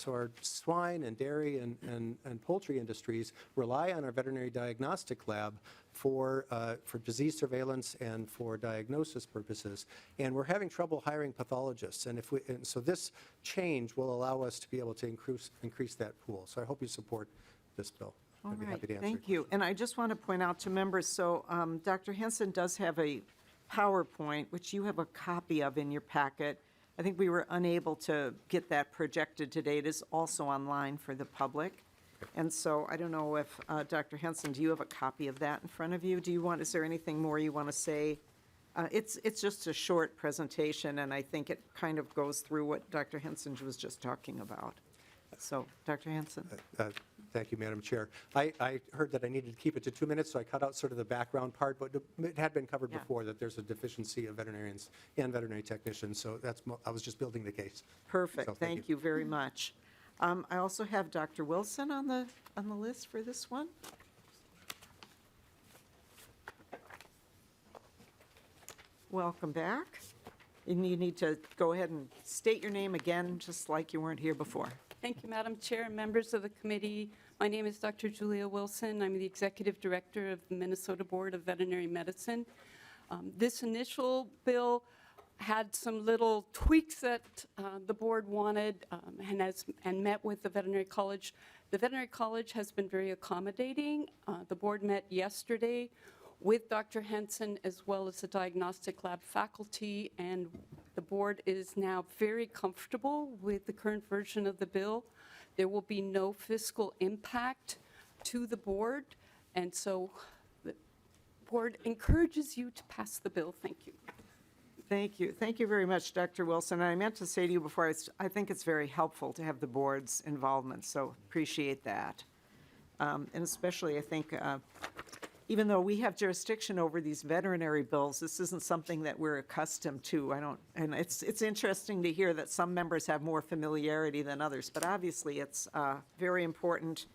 our swine and dairy and poultry industries rely on our veterinary diagnostic lab for disease surveillance and for diagnosis purposes. And we're having trouble hiring pathologists. And so this change will allow us to be able to increase that pool. So I hope you support this bill. All I'd be right, happy to answer thank your you. And I just want to point out to members, so Dr. Henson does have a PowerPoint, which you have a copy of in your packet. I think we were unable to get that projected today. It is also online for the public. And so I don't know if, Dr. Henson, do you have a copy of that in front of you? Is there anything more you want to say? It's just a short presentation, and I think it kind of goes through what Dr. Henson was just talking about. So, Dr. Henson. Thank you, Madam Chair. I heard that I needed to keep it to 2 minutes, so I cut out sort of the background part, but it had been covered Yeah. before that there's a deficiency of veterinarians and veterinary technicians, so I was just building the case. Perfect, So, thank you very much. I also have Dr. Wilson on the list for this one. Welcome back. And you need to go ahead and state your name again, just like you weren't here before. Thank you, Madam Chair and members of the committee. My name is Dr. Julia Wilson. I'm the Executive Director of the Minnesota Board of Veterinary Medicine. This initial bill had some little tweaks that the board wanted and met with the Veterinary College. The Veterinary College has been very accommodating. The board met yesterday with Dr. Henson as well as the diagnostic lab faculty, and the board is now very comfortable with the current version of the bill. There will be no fiscal impact to the board, and so the board encourages you to pass the bill. Thank you. Thank you. Thank you very much, Dr. Wilson. And I meant to say to you before, I think it's very helpful to have the board's involvement, so appreciate that. And especially, I think, even though we have jurisdiction over these veterinary bills, this isn't something that we're accustomed to. And it's interesting to hear that some members have more familiarity than others, but obviously it's very important,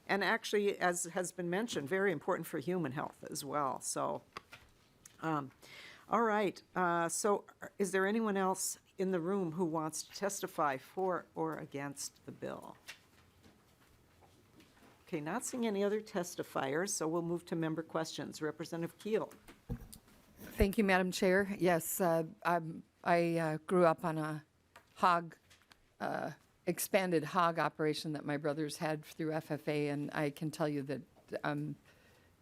and actually, as has been mentioned, very important for human health as well. So, all right. So is there anyone else in the room who wants to testify for or against the bill? Okay, not seeing any other testifiers, so we'll move to member questions. Representative Keel. Thank you, Madam Chair. Yes, I grew up on a expanded hog operation that my brothers had through FFA, and I can tell you that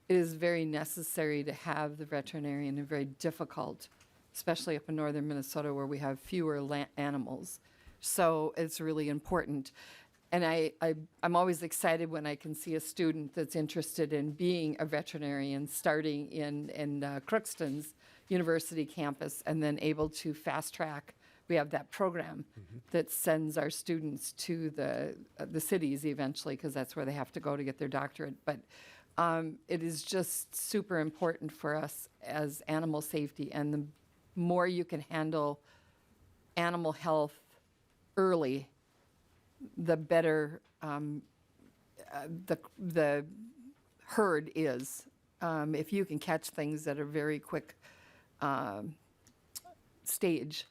it is very necessary to have the veterinarian, and very difficult, especially up in northern Minnesota where we have fewer animals. So it's really important. And I'm always excited when I can see a student that's interested in being a veterinarian starting in Crookston's University campus and then able to fast track. We have that program that sends our students to the cities eventually, because that's where they have to go to get their doctorate. But it is just super important for us as animal safety, and the more you can handle animal health early, the better the herd is. If you can catch things at a very quick stage,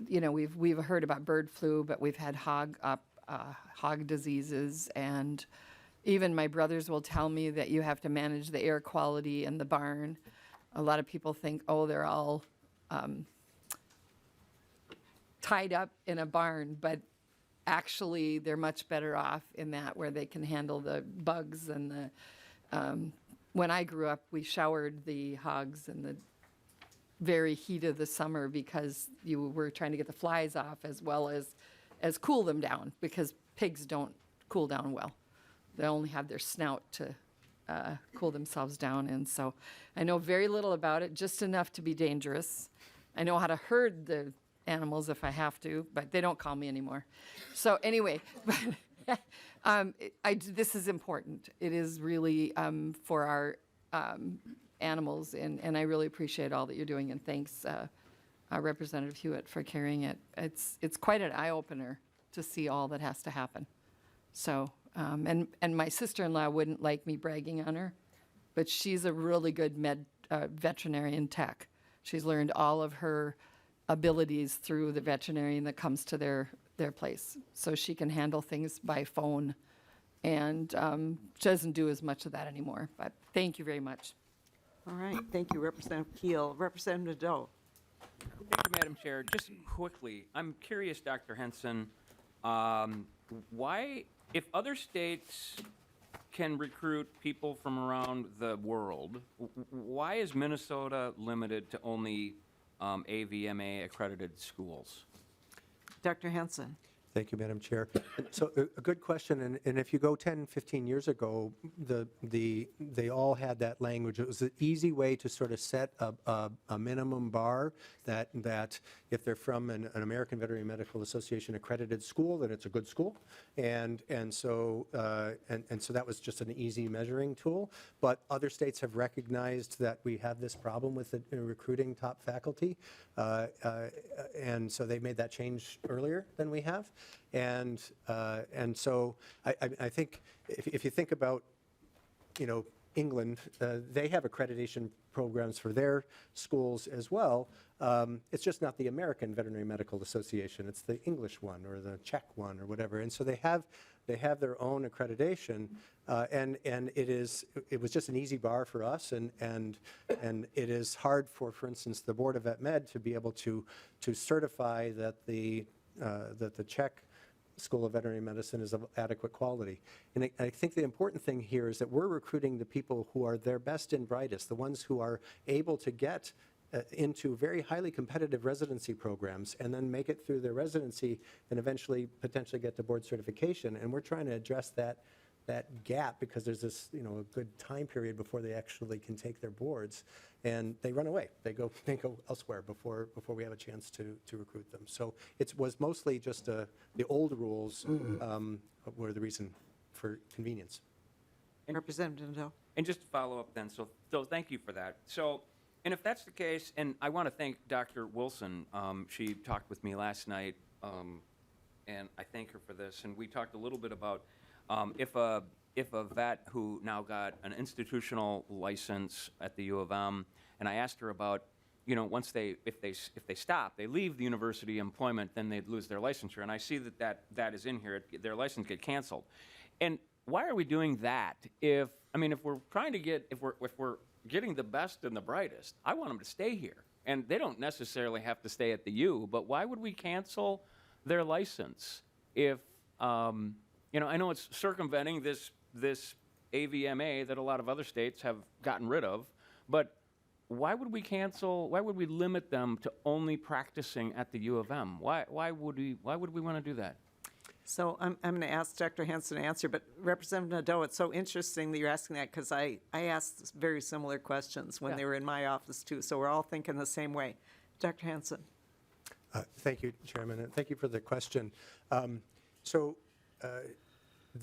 we've heard about bird flu, but we've had hog diseases, and even my brothers will tell me that you have to manage the air quality in the barn. A lot of people think, oh, they're all tied up in a barn, but actually they're much better off in that, where they can handle the bugs and when I grew up, we showered the hogs in the very heat of the summer because you were trying to get the flies off as well as cool them down, because pigs don't cool down well. They only have their snout to cool themselves down. And so I know very little about it, just enough to be dangerous. I know how to herd the animals if I have to, but they don't call me anymore. So anyway, this is important. It is really for our animals, and I really appreciate all that you're doing, and thanks, Representative Huot, for carrying it. It's quite an eye-opener to see all that has to happen. So, and my sister-in-law wouldn't like me bragging on her, but she's a really good veterinarian tech. She's learned all of her abilities through the veterinarian that comes to their place. So she can handle things by phone, and she doesn't do as much of that anymore. But thank you very much. All right, thank you, Representative Keel. Representative Doe. Thank you, Madam Chair. Just quickly, I'm curious, Dr. Henson, why, if other states can recruit people from around the world, why is Minnesota limited to only AVMA accredited schools? Dr. Henson. Thank you, Madam Chair. So a good question, and if you go 10, 15 years ago, they all had that language. It was an easy way to sort of set a minimum bar that if they're from an American Veterinary Medical Association accredited school, then it's a good school, and so that was just an easy measuring tool. But other states have recognized that we have this problem with recruiting top faculty, and so they made that change earlier than we have. And so I think if you think about, England, they have accreditation programs for their schools as well. It's just not the American Veterinary Medical Association. It's the English one or the Czech one or whatever. And so they have their own accreditation, and it was just an easy bar for us, and it is hard for instance, the Board of Vet Med to be able to certify that the Czech School of Veterinary Medicine is of adequate quality. And I think the important thing here is that we're recruiting the people who are their best and brightest, the ones who are able to get into very highly competitive residency programs and then make it through their residency and eventually potentially get to board certification. And we're trying to address that gap because there's this, a good time period before they actually can take their boards, and they run away. They go elsewhere before we have a chance to recruit them. So it was mostly just the old rules were the reason for convenience. Representative Doe. And just to follow up then, so thank you for that. So, and if that's the case, and I want to thank Dr. Wilson, she talked with me last night, and I thank her for this, and we talked a little bit about if a vet who now got an institutional license at the U of M, and I asked her about, once if they stop, they leave the university employment, then they'd lose their licensure, and I see that is in here, their license get canceled. And why are we doing that? If we're trying to if we're getting the best and the brightest, I want them to stay here, and they don't necessarily have to stay at the U, but why would we cancel their license if I know it's circumventing this AVMA that a lot of other states have gotten rid of, but why would we limit them to only practicing at the U of M? Why would we want to do that? So I'm going to ask Dr. Henson to answer, but Representative Nadeau, it's so interesting that you're asking that because I asked very similar questions when they were in my office too, so we're all thinking the same way. Dr. Henson. Thank you, Chairman, and thank you for the question.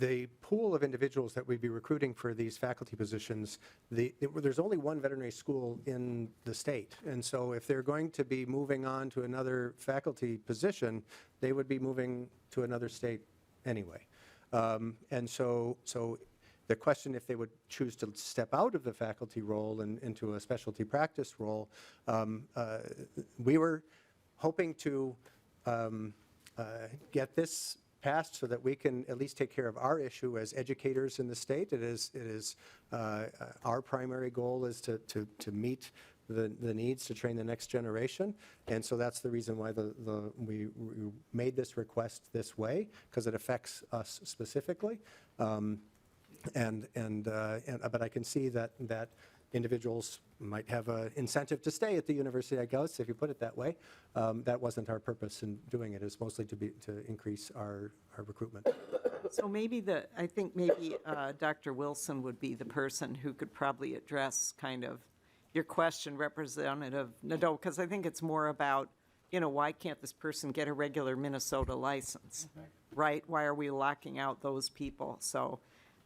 The pool of individuals that we'd be recruiting for these faculty positions, there's only one veterinary school in the state. And so if they're going to be moving on to another faculty position, they would be moving to another state anyway. And so the question if they would choose to step out of the faculty role and into a specialty practice role, we were hoping to get this passed so that we can at least take care of our issue as educators in the state. It is our primary goal is to meet the needs to train the next generation, and so that's the reason why we made this request this way, because it affects us specifically. But I can see that individuals might have an incentive to stay at the university, I guess, if you put it that way. That wasn't our purpose in doing it. It was mostly to increase our recruitment. So I think maybe Dr. Wilson would be the person who could probably address kind of your question, Representative Nadeau, because I think it's more about, why can't this person get a regular Minnesota license, right? Why are we locking out those people? So,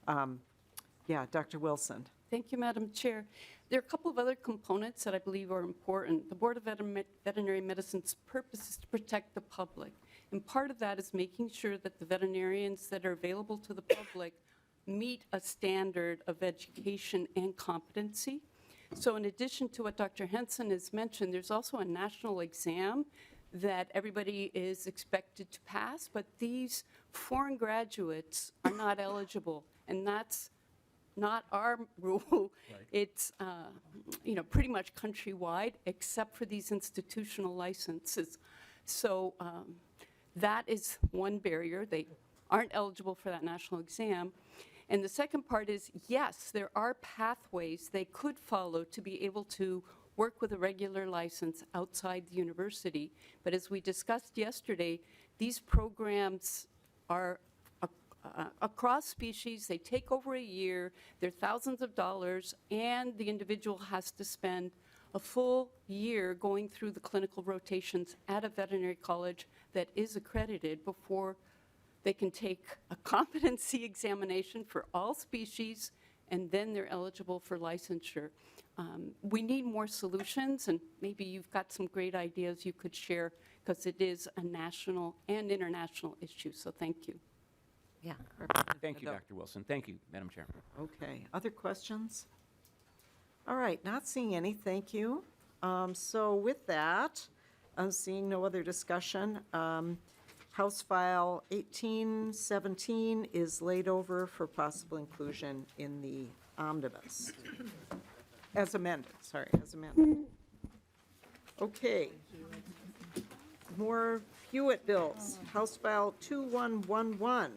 Dr. Wilson. Thank you, Madam Chair. There are a couple of other components that I believe are important. The Board of Veterinary Medicine's purpose is to protect the public. And part of that is making sure that the veterinarians that are available to the public meet a standard of education and competency. So in addition to what Dr. Henson has mentioned, there's also a national exam that everybody is expected to pass, but these foreign graduates are not eligible, and that's not our rule. It's, pretty much countrywide, except for these institutional licenses. So that is one barrier. They aren't eligible for that national exam. And the second part is, yes, there are pathways they could follow to be able to work with a regular license outside the university. But as we discussed yesterday, these programs are across species. They take over a year. They're thousands of dollars, and the individual has to spend a full year going through the clinical rotations at a veterinary college that is accredited before they can take a competency examination for all species, and then they're eligible for licensure. We need more solutions, and maybe you've got some great ideas you could share, because it is a national and international issue, so thank you. Yeah. Thank you, Dr. Wilson. Thank you, Madam Chair. Okay, other questions? All right, not seeing any, thank you. So with that, I'm seeing no other discussion. House File 1817 is laid over for possible inclusion in the omnibus. As amended, as amended. Okay. More Huot bills, House File 2111.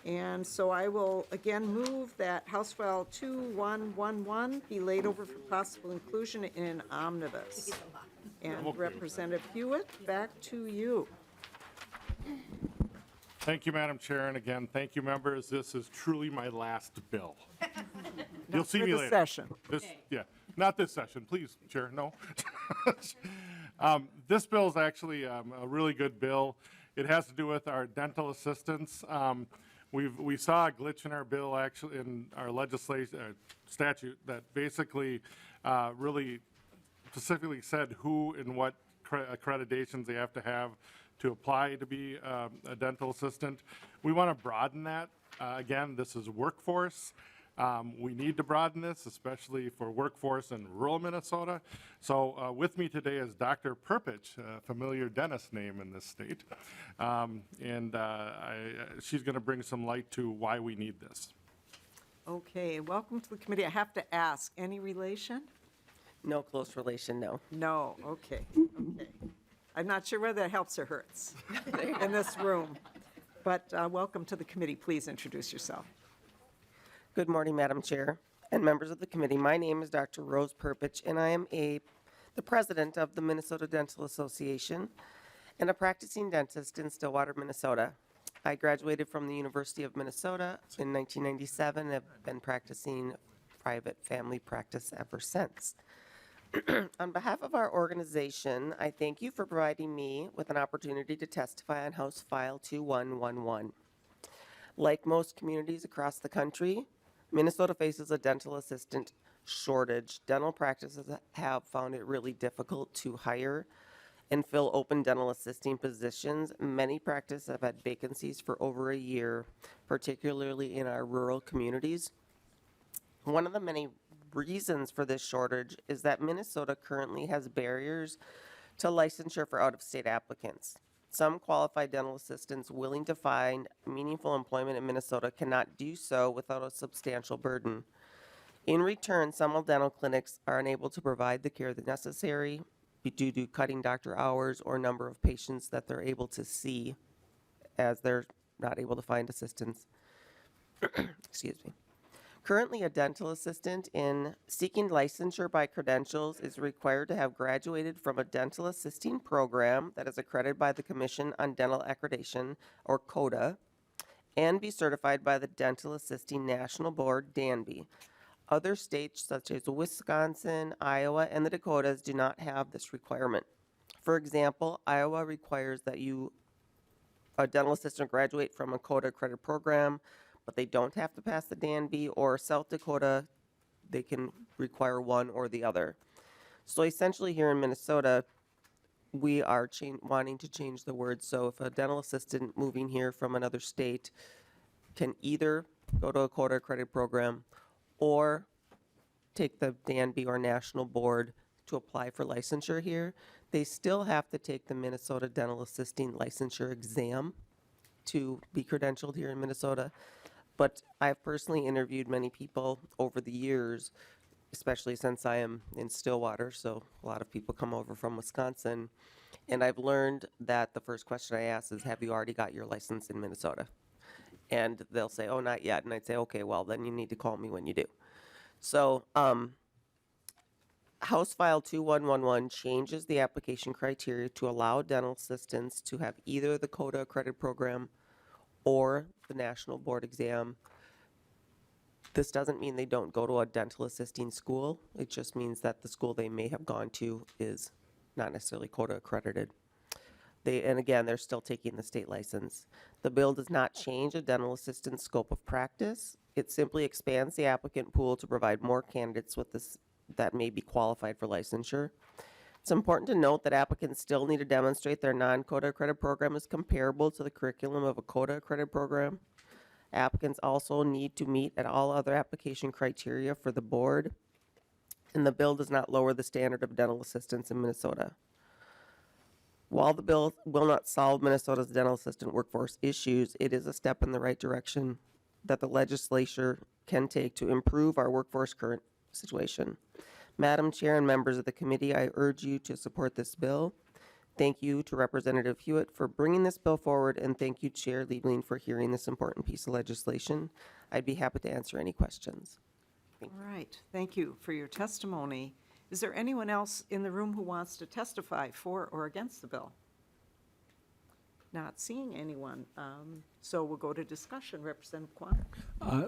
And so I will again move that House File 2111 be laid over for possible inclusion in an omnibus. And Representative Huot, back to you. Thank you, Madam Chair, and again, thank you, members. This is truly my last bill. You'll see For me the later. session. Yeah, not this session, please, Chair, no. This bill is actually a really good bill. It has to do with our dental assistants. We saw a glitch in our bill, actually, in our legislation statute that basically really specifically said who and what accreditations they have to apply to be a dental assistant. We want to broaden that. Again, this is workforce. We need to broaden this, especially for workforce in rural Minnesota. So with me today is Dr. Perpich, a familiar dentist name in this state. She's going to bring some light to why we need this. Okay, welcome to the committee. I have to ask, any relation? No close relation, no. No, okay. I'm not sure whether that helps or hurts in this room. But welcome to the committee. Please introduce yourself. Good morning, Madam Chair and members of the committee. My name is Dr. Rose Perpich, and I am the president of the Minnesota Dental Association and a practicing dentist in Stillwater, Minnesota. I graduated from the University of Minnesota in 1997 and have been practicing private family practice ever since. On behalf of our organization, I thank you for providing me with an opportunity to testify on House File 2111. Like most communities across the country, Minnesota faces a dental assistant shortage. Dental practices have found it really difficult to hire and fill open dental assisting positions. Many practices have had vacancies for over a year, particularly in our rural communities. One of the many reasons for this shortage is that Minnesota currently has barriers to licensure for out-of-state applicants. Some qualified dental assistants willing to find meaningful employment in Minnesota cannot do so without a substantial burden. In return, some dental clinics are unable to provide the care that's necessary due to cutting doctor hours or number of patients that they're able to see, as they're not able to find assistants. Excuse me. Currently, a dental assistant in seeking licensure by credentials is required to have graduated from a dental assisting program that is accredited by the Commission on Dental Accreditation, or CODA, and be certified by the Dental Assisting National Board, DANBY. Other states such as Wisconsin, Iowa, and the Dakotas do not have this requirement. For example, Iowa requires that a dental assistant graduate from a CODA accredited program, but they don't have to pass the DANBY, or South Dakota, they can require one or the other. So essentially here in Minnesota, we are wanting to change the word. So if a dental assistant moving here from another state can either go to a CODA accredited program or take the DANBY or national board to apply for licensure here, they still have to take the Minnesota Dental Assisting Licensure exam to be credentialed here in Minnesota. But I've personally interviewed many people over the years, especially since I am in Stillwater, so a lot of people come over from Wisconsin. And I've learned that the first question I ask is, have you already got your license in Minnesota? And they'll say, oh, not yet. And I'd say, okay, well, then you need to call me when you do. So House File 2111 changes the application criteria to allow dental assistants to have either the CODA accredited program or the national board exam. This doesn't mean they don't go to a dental assisting school. It just means that the school they may have gone to is not necessarily CODA accredited. And again, they're still taking the state license. The bill does not change a dental assistant's scope of practice. It simply expands the applicant pool to provide more candidates with this that may be qualified for licensure. It's important to note that applicants still need to demonstrate their non-CODA accredited program is comparable to the curriculum of a CODA accredited program. Applicants also need to meet at all other application criteria for the board, and the bill does not lower the standard of dental assistants in Minnesota. While the bill will not solve Minnesota's dental assistant workforce issues, it is a step in the right direction that the legislature can take to improve our workforce current situation. Madam Chair and members of the committee, I urge you to support this bill. Thank you to Representative Huot for bringing this bill forward, and thank you, Chair Liebling, for hearing this important piece of legislation. I'd be happy to answer any questions. All right, thank you for your testimony. Is there anyone else in the room who wants to testify for or against the bill? Not seeing anyone, so we'll go to discussion. Representative Kwan.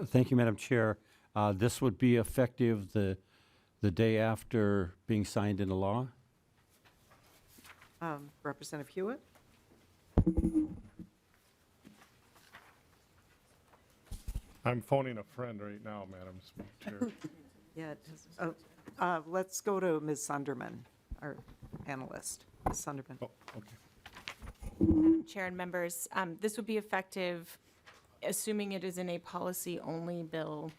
Thank you, Madam Chair. This would be effective the day after being signed into law? Representative Huot. I'm phoning a friend right now, Madam Chair. Yeah, it does. Let's go to Ms. Sunderman, our analyst. Ms. Sunderman. Oh, okay. Madam Chair and members, this would be effective, assuming it is in a policy-only bill,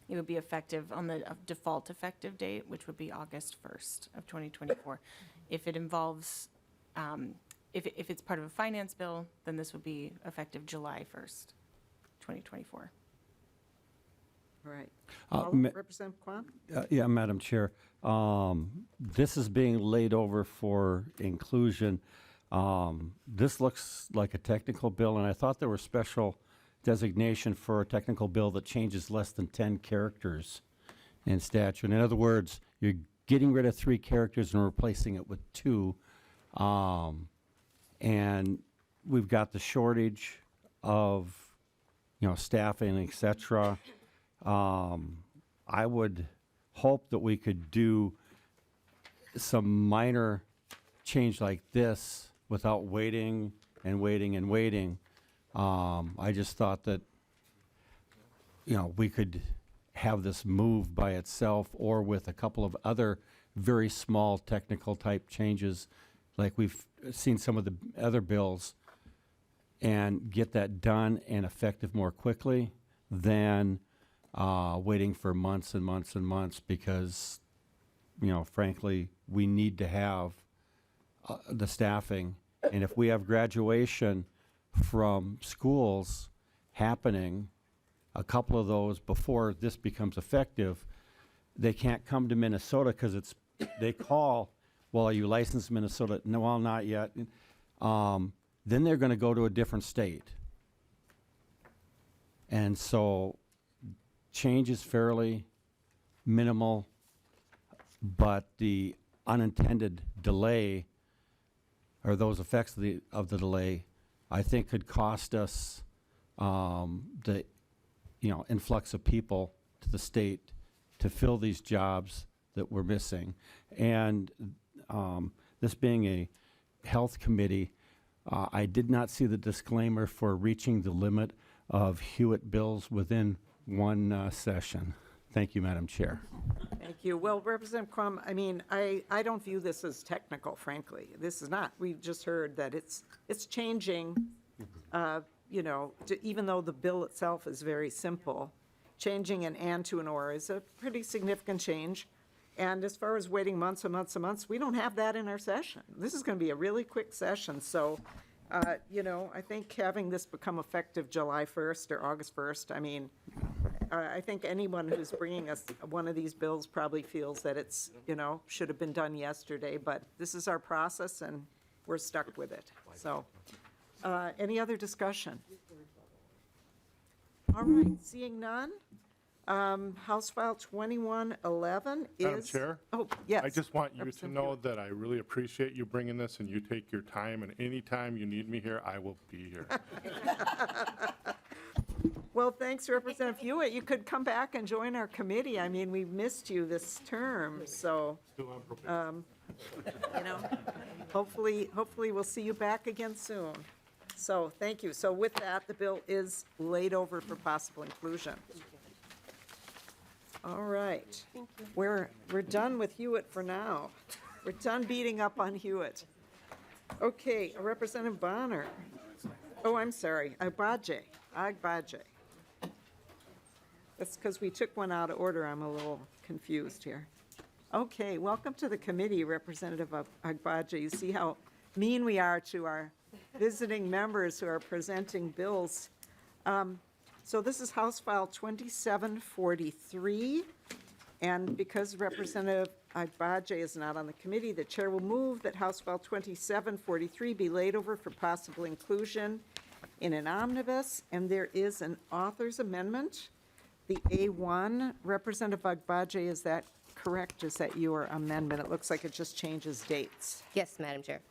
it would be effective on the default effective date, which would be August 1st of 2024. If it involves, if it's part of a finance bill, then this would be effective July 1st, 2024. All right. Ma- Representative Kwan. Yeah, Madam Chair. This is being laid over for inclusion. This looks like a technical bill, and I thought there were special designation for a technical bill that changes less than 10 characters in statute. In other words, you're getting rid of 3 characters and replacing it with 2. And we've got the shortage of, staffing, et cetera. I would hope that we could do some minor change like this without waiting and waiting and waiting. I just thought that, we could have this move by itself or with a couple of other very small technical type changes, like we've seen some of the other bills, and get that done and effective more quickly than waiting for months and months and months because, frankly, we need to have the staffing. And if we have graduation from schools happening, a couple of those before this becomes effective, they can't come to Minnesota because they call, well, are you licensed in Minnesota? No, well, not yet. Then they're going to go to a different state. And so change is fairly minimal, but the unintended delay or those effects of the delay, I think could cost us the influx of people to the state to fill these jobs that we're missing. And this being a health committee, I did not see the disclaimer for reaching the limit of Huot bills within one session. Thank you, Madam Chair. Thank you. Well, Representative Crum, I don't view this as technical, frankly. This is not. We just heard that it's changing, even though the bill itself is very simple, changing an and to an or is a pretty significant change. And as far as waiting months and months and months, we don't have that in our session. This is going to be a really quick session. So You know, I think having this become effective July 1st or August 1st, I mean, I think anyone who's bringing us one of these bills probably feels that it's, you know, should have been done yesterday, but this is our process and we're stuck with it. So, any other discussion? All right, seeing none. House File 2111 is... Madam Chair? Oh, yes. I just want you to Representative know that I really appreciate you bringing this, and you take your time, and anytime you need me here, I will be here. Well, thanks, Representative Hewitt. You could come back and join our committee. I mean, we missed you this term, so, Still on probation. you know, hopefully we'll see you back again soon. So, thank you. So with that, the bill is laid over for possible inclusion. All right. We're done with Hewitt for now. We're done beating up on Hewitt. Okay, Representative Bahner. Oh, I'm sorry, Agbaje. That's because we took one out of order. I'm a little confused here. Okay, welcome to the committee, Representative Agbaje. You see how mean we are to our visiting members who are presenting bills. So this is House File 2743, and because Representative Agbaje is not on the committee, the chair will move that House File 2743 be laid over for possible inclusion in an omnibus, and there is an author's amendment. The A1, Representative Agbaje, is that correct? Is that your amendment? It looks like it just changes dates. Yes, Madam Chair.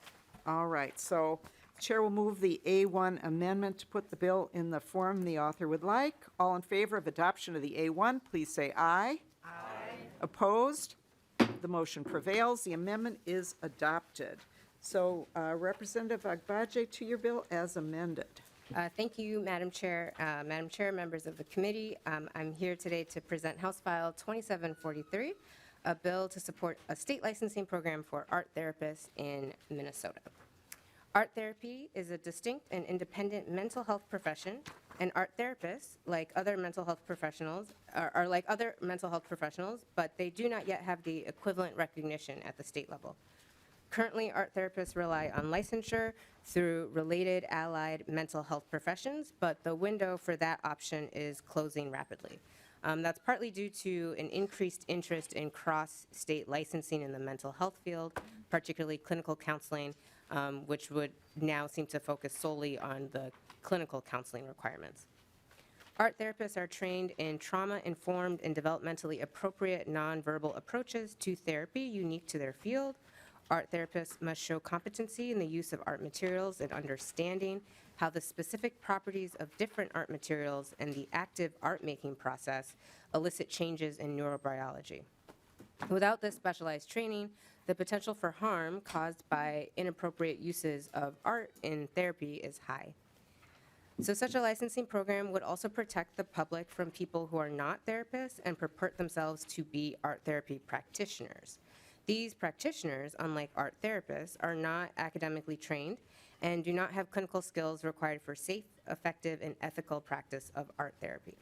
All right, so the chair will move the A1 amendment to put the bill in the form the author would like. All in favor of adoption of the A1, please say aye. Aye. Opposed? The motion prevails. The amendment is adopted. So Representative Agbaje, to your bill as amended. Thank you, Madam Chair. Madam Chair, members of the committee, I'm here today to present House File 2743, a bill to support a state licensing program for art therapists in Minnesota. Art therapy is a distinct and independent mental health profession, and art therapists, like other mental health professionals, are like other mental health professionals, but they do not yet have the equivalent recognition at the state level. Currently, art therapists rely on licensure through related allied mental health professions, but the window for that option is closing rapidly. That's partly due to an increased interest in cross-state licensing in the mental health field, particularly clinical counseling, which would now seem to focus solely on the clinical counseling requirements. Art therapists are trained in trauma-informed and developmentally appropriate nonverbal approaches to therapy unique to their field. Art therapists must show competency in the use of art materials and understanding how the specific properties of different art materials and the active art-making process elicit changes in neurobiology. Without this specialized training, the potential for harm caused by inappropriate uses of art in therapy is high. So such a licensing program would also protect the public from people who are not therapists and purport themselves to be art therapy practitioners. These practitioners, unlike art therapists, are not academically trained and do not have clinical skills required for safe, effective, and ethical practice of art therapy.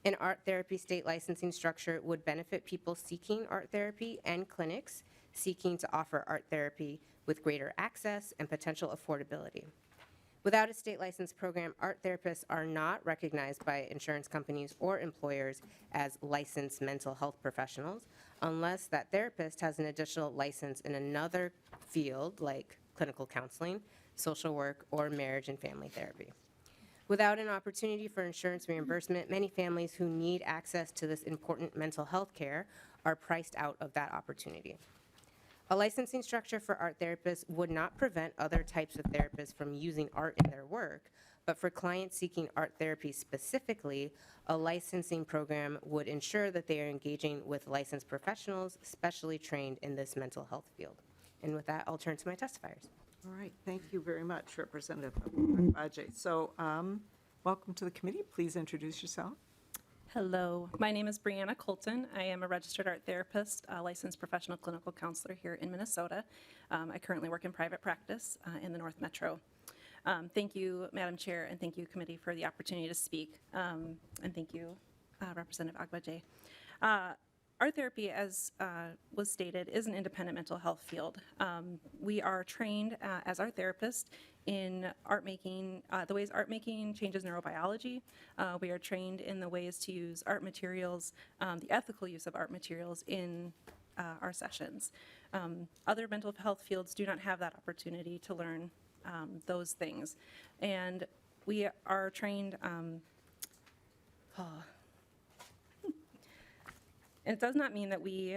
An art therapy state licensing structure would benefit people seeking art therapy and clinics seeking to offer art therapy with greater access and potential affordability. Without a state license program, art therapists are not recognized by insurance companies or employers as licensed mental health professionals unless that therapist has an additional license in another field like clinical counseling, social work, or marriage and family therapy. Without an opportunity for insurance reimbursement, many families who need access to this important mental health care are priced out of that opportunity. A licensing structure for art therapists would not prevent other types of therapists from using art in their work, but for clients seeking art therapy specifically, a licensing program would ensure that they are engaging with licensed professionals specially trained in this mental health field. And with that, I'll turn to my testifiers. All right, thank you very much, Representative Agbaje. So, welcome to the committee. Please introduce yourself. Hello, my name is Brianna Colton. I am a registered art therapist, a licensed professional clinical counselor here in Minnesota. I currently work in private practice in the North Metro. Thank you, Madam Chair, and thank you, committee, for the opportunity to speak. And thank you, Representative Agbaje. art therapy, as was stated, is an independent mental health field. We are trained as art therapists in art making, the ways art making changes neurobiology. We are trained in the ways to use art materials, the ethical use of art materials in our sessions. Other mental health fields do not have that opportunity to learn those things. And we are trained, it does not mean that we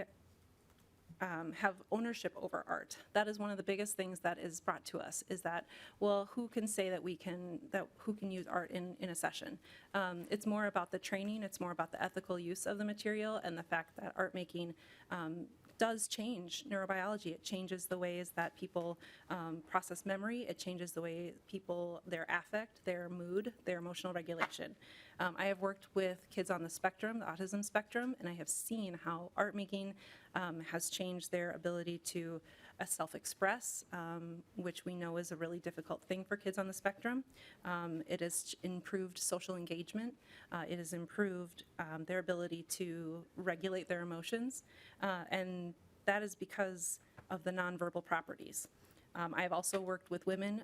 have ownership over art. That is one of the biggest things that is brought to us, is that, well, who can say that who can use art in a session? It's more about the training, it's more about the ethical use of the material, and the fact that art making does change neurobiology. It changes the ways that people process memory. It changes the way their affect, their mood, their emotional regulation. I have worked with kids on the spectrum, the autism spectrum, and I have seen how art making has changed their ability to self-express, which we know is a really difficult thing for kids on the spectrum. It has improved social engagement. It has improved their ability to regulate their emotions, and that is because of the nonverbal properties. I have also worked with women,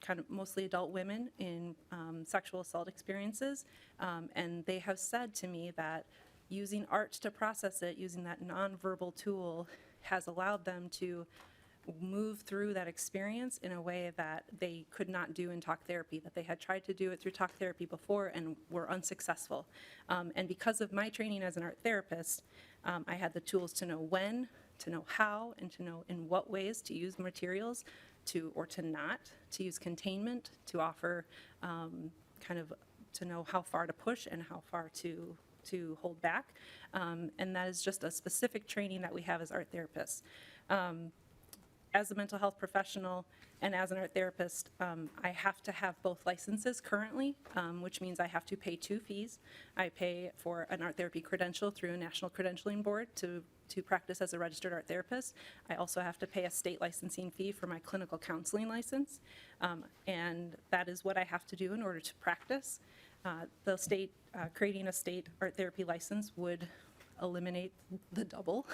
kind of mostly adult women, in sexual assault experiences, and they have said to me that using art to process it, using that nonverbal tool, has allowed them to move through that experience in a way that they could not do in talk therapy, that they had tried to do it through talk therapy before and were unsuccessful. And because of my training as an art therapist, I had the tools to know when, to know how, and to know in what ways to use materials or to not, to use containment, to offer to know how far to push and how far to hold back. And that is just a specific training that we have as art therapists. As a mental health professional and as an art therapist, I have to have both licenses currently, which means I have to pay 2 fees. I pay for an art therapy credential through a national credentialing board to practice as a registered art therapist. I also have to pay a state licensing fee for my clinical counseling license, and that is what I have to do in order to practice. The state, creating a state art therapy license would eliminate the double,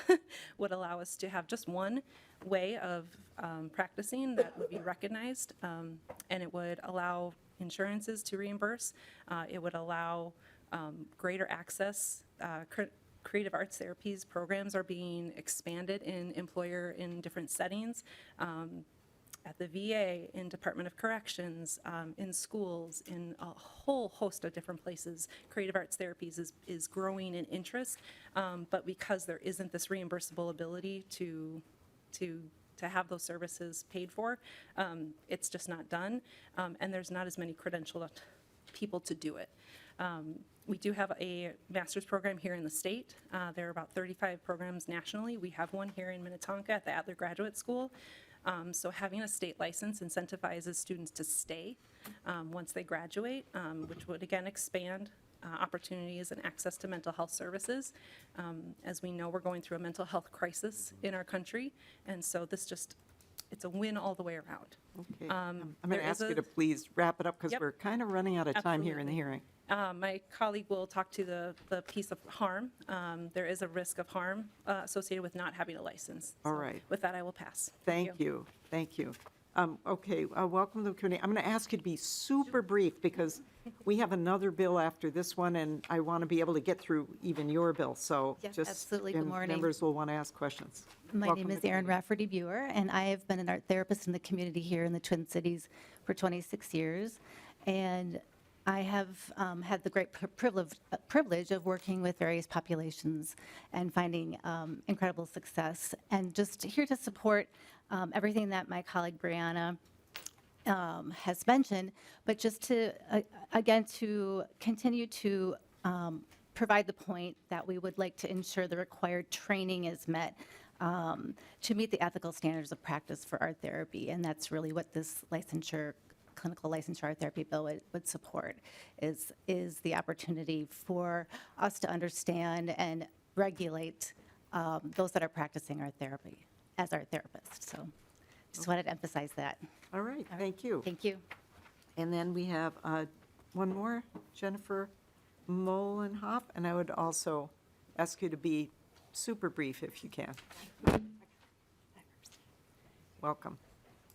would allow us to have just one way of practicing that would be recognized, and it would allow insurances to reimburse. It would allow greater access. Creative arts therapies programs are being expanded in different settings. At the VA, in Department of Corrections, in schools, in a whole host of different places, creative arts therapies is growing in interest, but because there isn't this reimbursable ability to have those services paid for, it's just not done, and there's not as many credentialed people to do it. We do have a master's program here in the state. There are about 35 programs nationally. We have one here in Minnetonka at the Adler Graduate School. So having a state license incentivizes students to stay once they graduate, which would again expand opportunities and access to mental health services. As we know, we're going through a mental health crisis in our country, and so it's a win all the way around. Okay. I'm going to ask you to please wrap it up because we're kind of running out of time here in the hearing. My colleague will talk to the piece of harm. There is a risk of harm associated with not having a license. All So right. With that, I will pass. Thank you. Thank you. Okay, welcome to the committee. I'm going to ask you to be super brief because we have another bill after this one, and I want to be able to get through even your bill. So Yes, just absolutely. Good and morning. members will want to ask questions. My Welcome name is to the Erin committee. Rafferty-Buer, and I have been an art therapist in the community here in the Twin Cities for 26 years. And I have had the great privilege of working with various populations and finding incredible success. And just here to support everything that my colleague Brianna has mentioned, but just to, again, to continue to provide the point that we would like to ensure the required training is met to meet the ethical standards of practice for art therapy. And that's really what this clinical licensure art therapy bill would support, is the opportunity for us to understand and regulate those that are practicing art therapy as art therapists. So just wanted to emphasize that. All right, thank you. Thank you. And then we have one more, Jennifer Molenhoff, and I would also ask you to be super brief if you can. Welcome.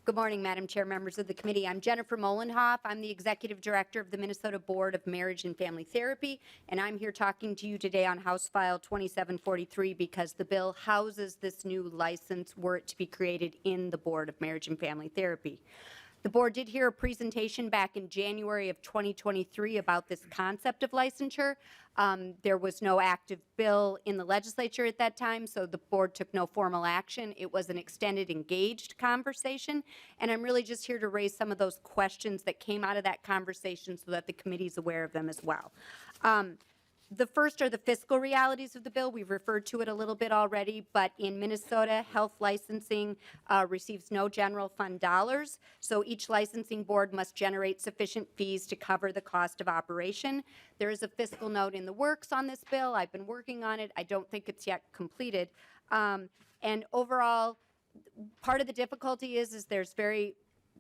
Good morning, Madam Chair, members of the committee. I'm Jennifer Molenhoff. I'm the Executive Director of the Minnesota Board of Marriage and Family Therapy, and I'm here talking to you today on House File 2743 because the bill houses this new license were it to be created in the Board of Marriage and Family Therapy. The board did hear a presentation back in January of 2023 about this concept of licensure. There was no active bill in the legislature at that time, so the board took no formal action. It was an extended, engaged conversation, and I'm really just here to raise some of those questions that came out of that conversation so that the committee is aware of them as well. The first are the fiscal realities of the bill. We've referred to it a little bit already, but in Minnesota, health licensing receives no general fund dollars, so each licensing board must generate sufficient fees to cover the cost of operation. There is a fiscal note in the works on this bill. I've been working on it. I don't think it's yet completed. And overall, part of the difficulty is there's very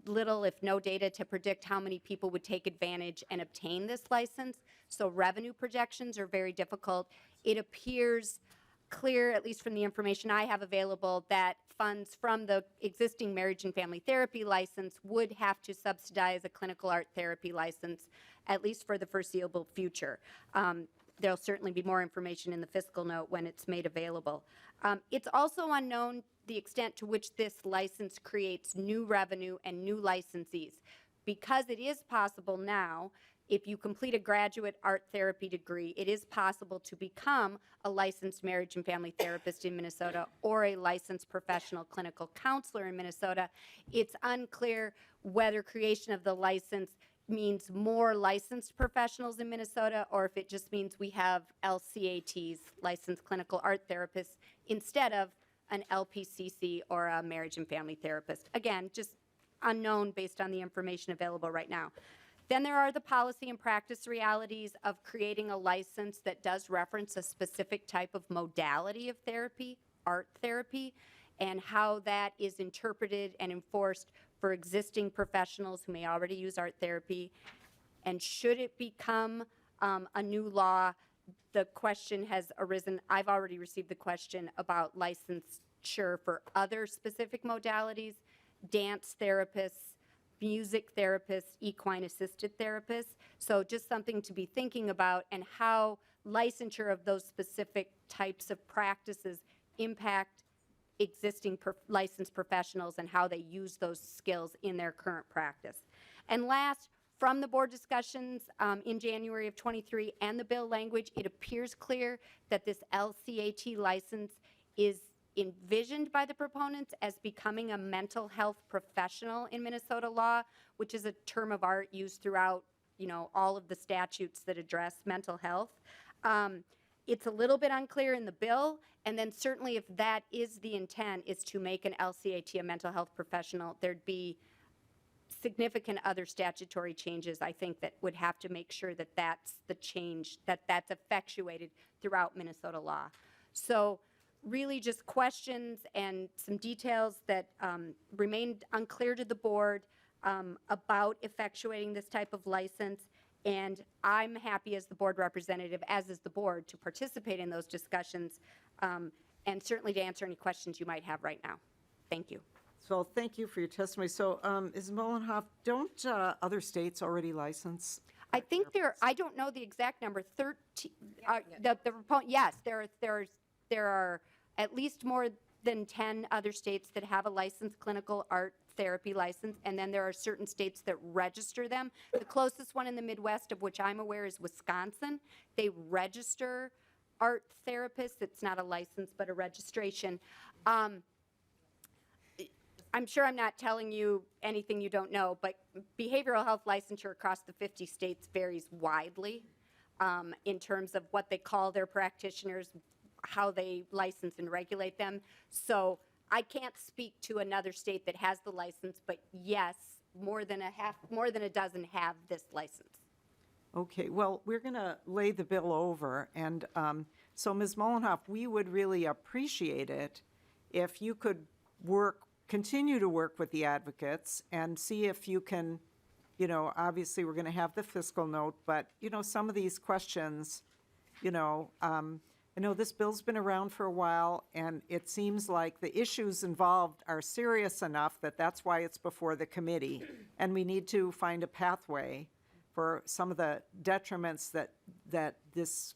little, if no data, to predict how many people would take advantage and obtain this license. So revenue projections are very difficult. It appears clear, at least from the information I have available, that funds from the existing marriage and family therapy license would have to subsidize a clinical art therapy license, at least for the foreseeable future. There'll certainly be more information in the fiscal note when it's made available. It's also unknown the extent to which this license creates new revenue and new licensees. Because it is possible now, if you complete a graduate art therapy degree, it is possible to become a licensed marriage and family therapist in Minnesota or a licensed professional clinical counselor in Minnesota. It's unclear whether creation of the license means more licensed professionals in Minnesota or if it just means we have LCATs, licensed clinical art therapists, instead of an LPCC or a marriage and family therapist. Again, just unknown based on the information available right now. Then there are the policy and practice realities of creating a license that does reference a specific type of modality of therapy, art therapy, and how that is interpreted and enforced for existing professionals who may already use art therapy. And should it become a new law, the question has arisen. I've already received the question about licensure for other specific modalities, dance therapists, music therapists, equine assisted therapists. So just something to be thinking about, and how licensure of those specific types of practices impact existing licensed professionals and how they use those skills in their current practice. And last, from the board discussions in January of 23 and the bill language, it appears clear that this LCAT license is envisioned by the proponents as becoming a mental health professional in Minnesota law, which is a term of art used throughout, all of the statutes that address mental health. It's a little bit unclear in the bill, and then certainly if that is the intent, is to make an LCAT a mental health professional, there'd be significant other statutory changes, I think, that would have to make sure that that's the change, that's effectuated throughout Minnesota law. So really just questions and some details that remained unclear to the board about effectuating this type of license. And I'm happy as the board representative, as is the board, to participate in those discussions and certainly to answer any questions you might have right now. Thank you. So thank you for your testimony. So Ms. Molenhoff, don't other states already license? I think I don't know the exact number, 13, yes, there are at least more than 10 other states that have a licensed clinical art therapy license, and then there are certain states that register them. The closest one in the Midwest, of which I'm aware, is Wisconsin. They register art therapists. It's not a license, but a registration. I'm sure I'm not telling you anything you don't know, but behavioral health licensure across the 50 states varies widely in terms of what they call their practitioners, how they license and regulate them. So I can't speak to another state that has the license, but yes, more than a dozen have this license. Okay, well, we're going to lay the bill over, and so Ms. Molenhoff, we would really appreciate it if you could continue to work with the advocates and see if you can, obviously we're going to have the fiscal note, but, some of these questions, I know this bill's been around for a while, and it seems like the issues involved are serious enough that that's why it's before the committee. And we need to find a pathway for some of the detriments that these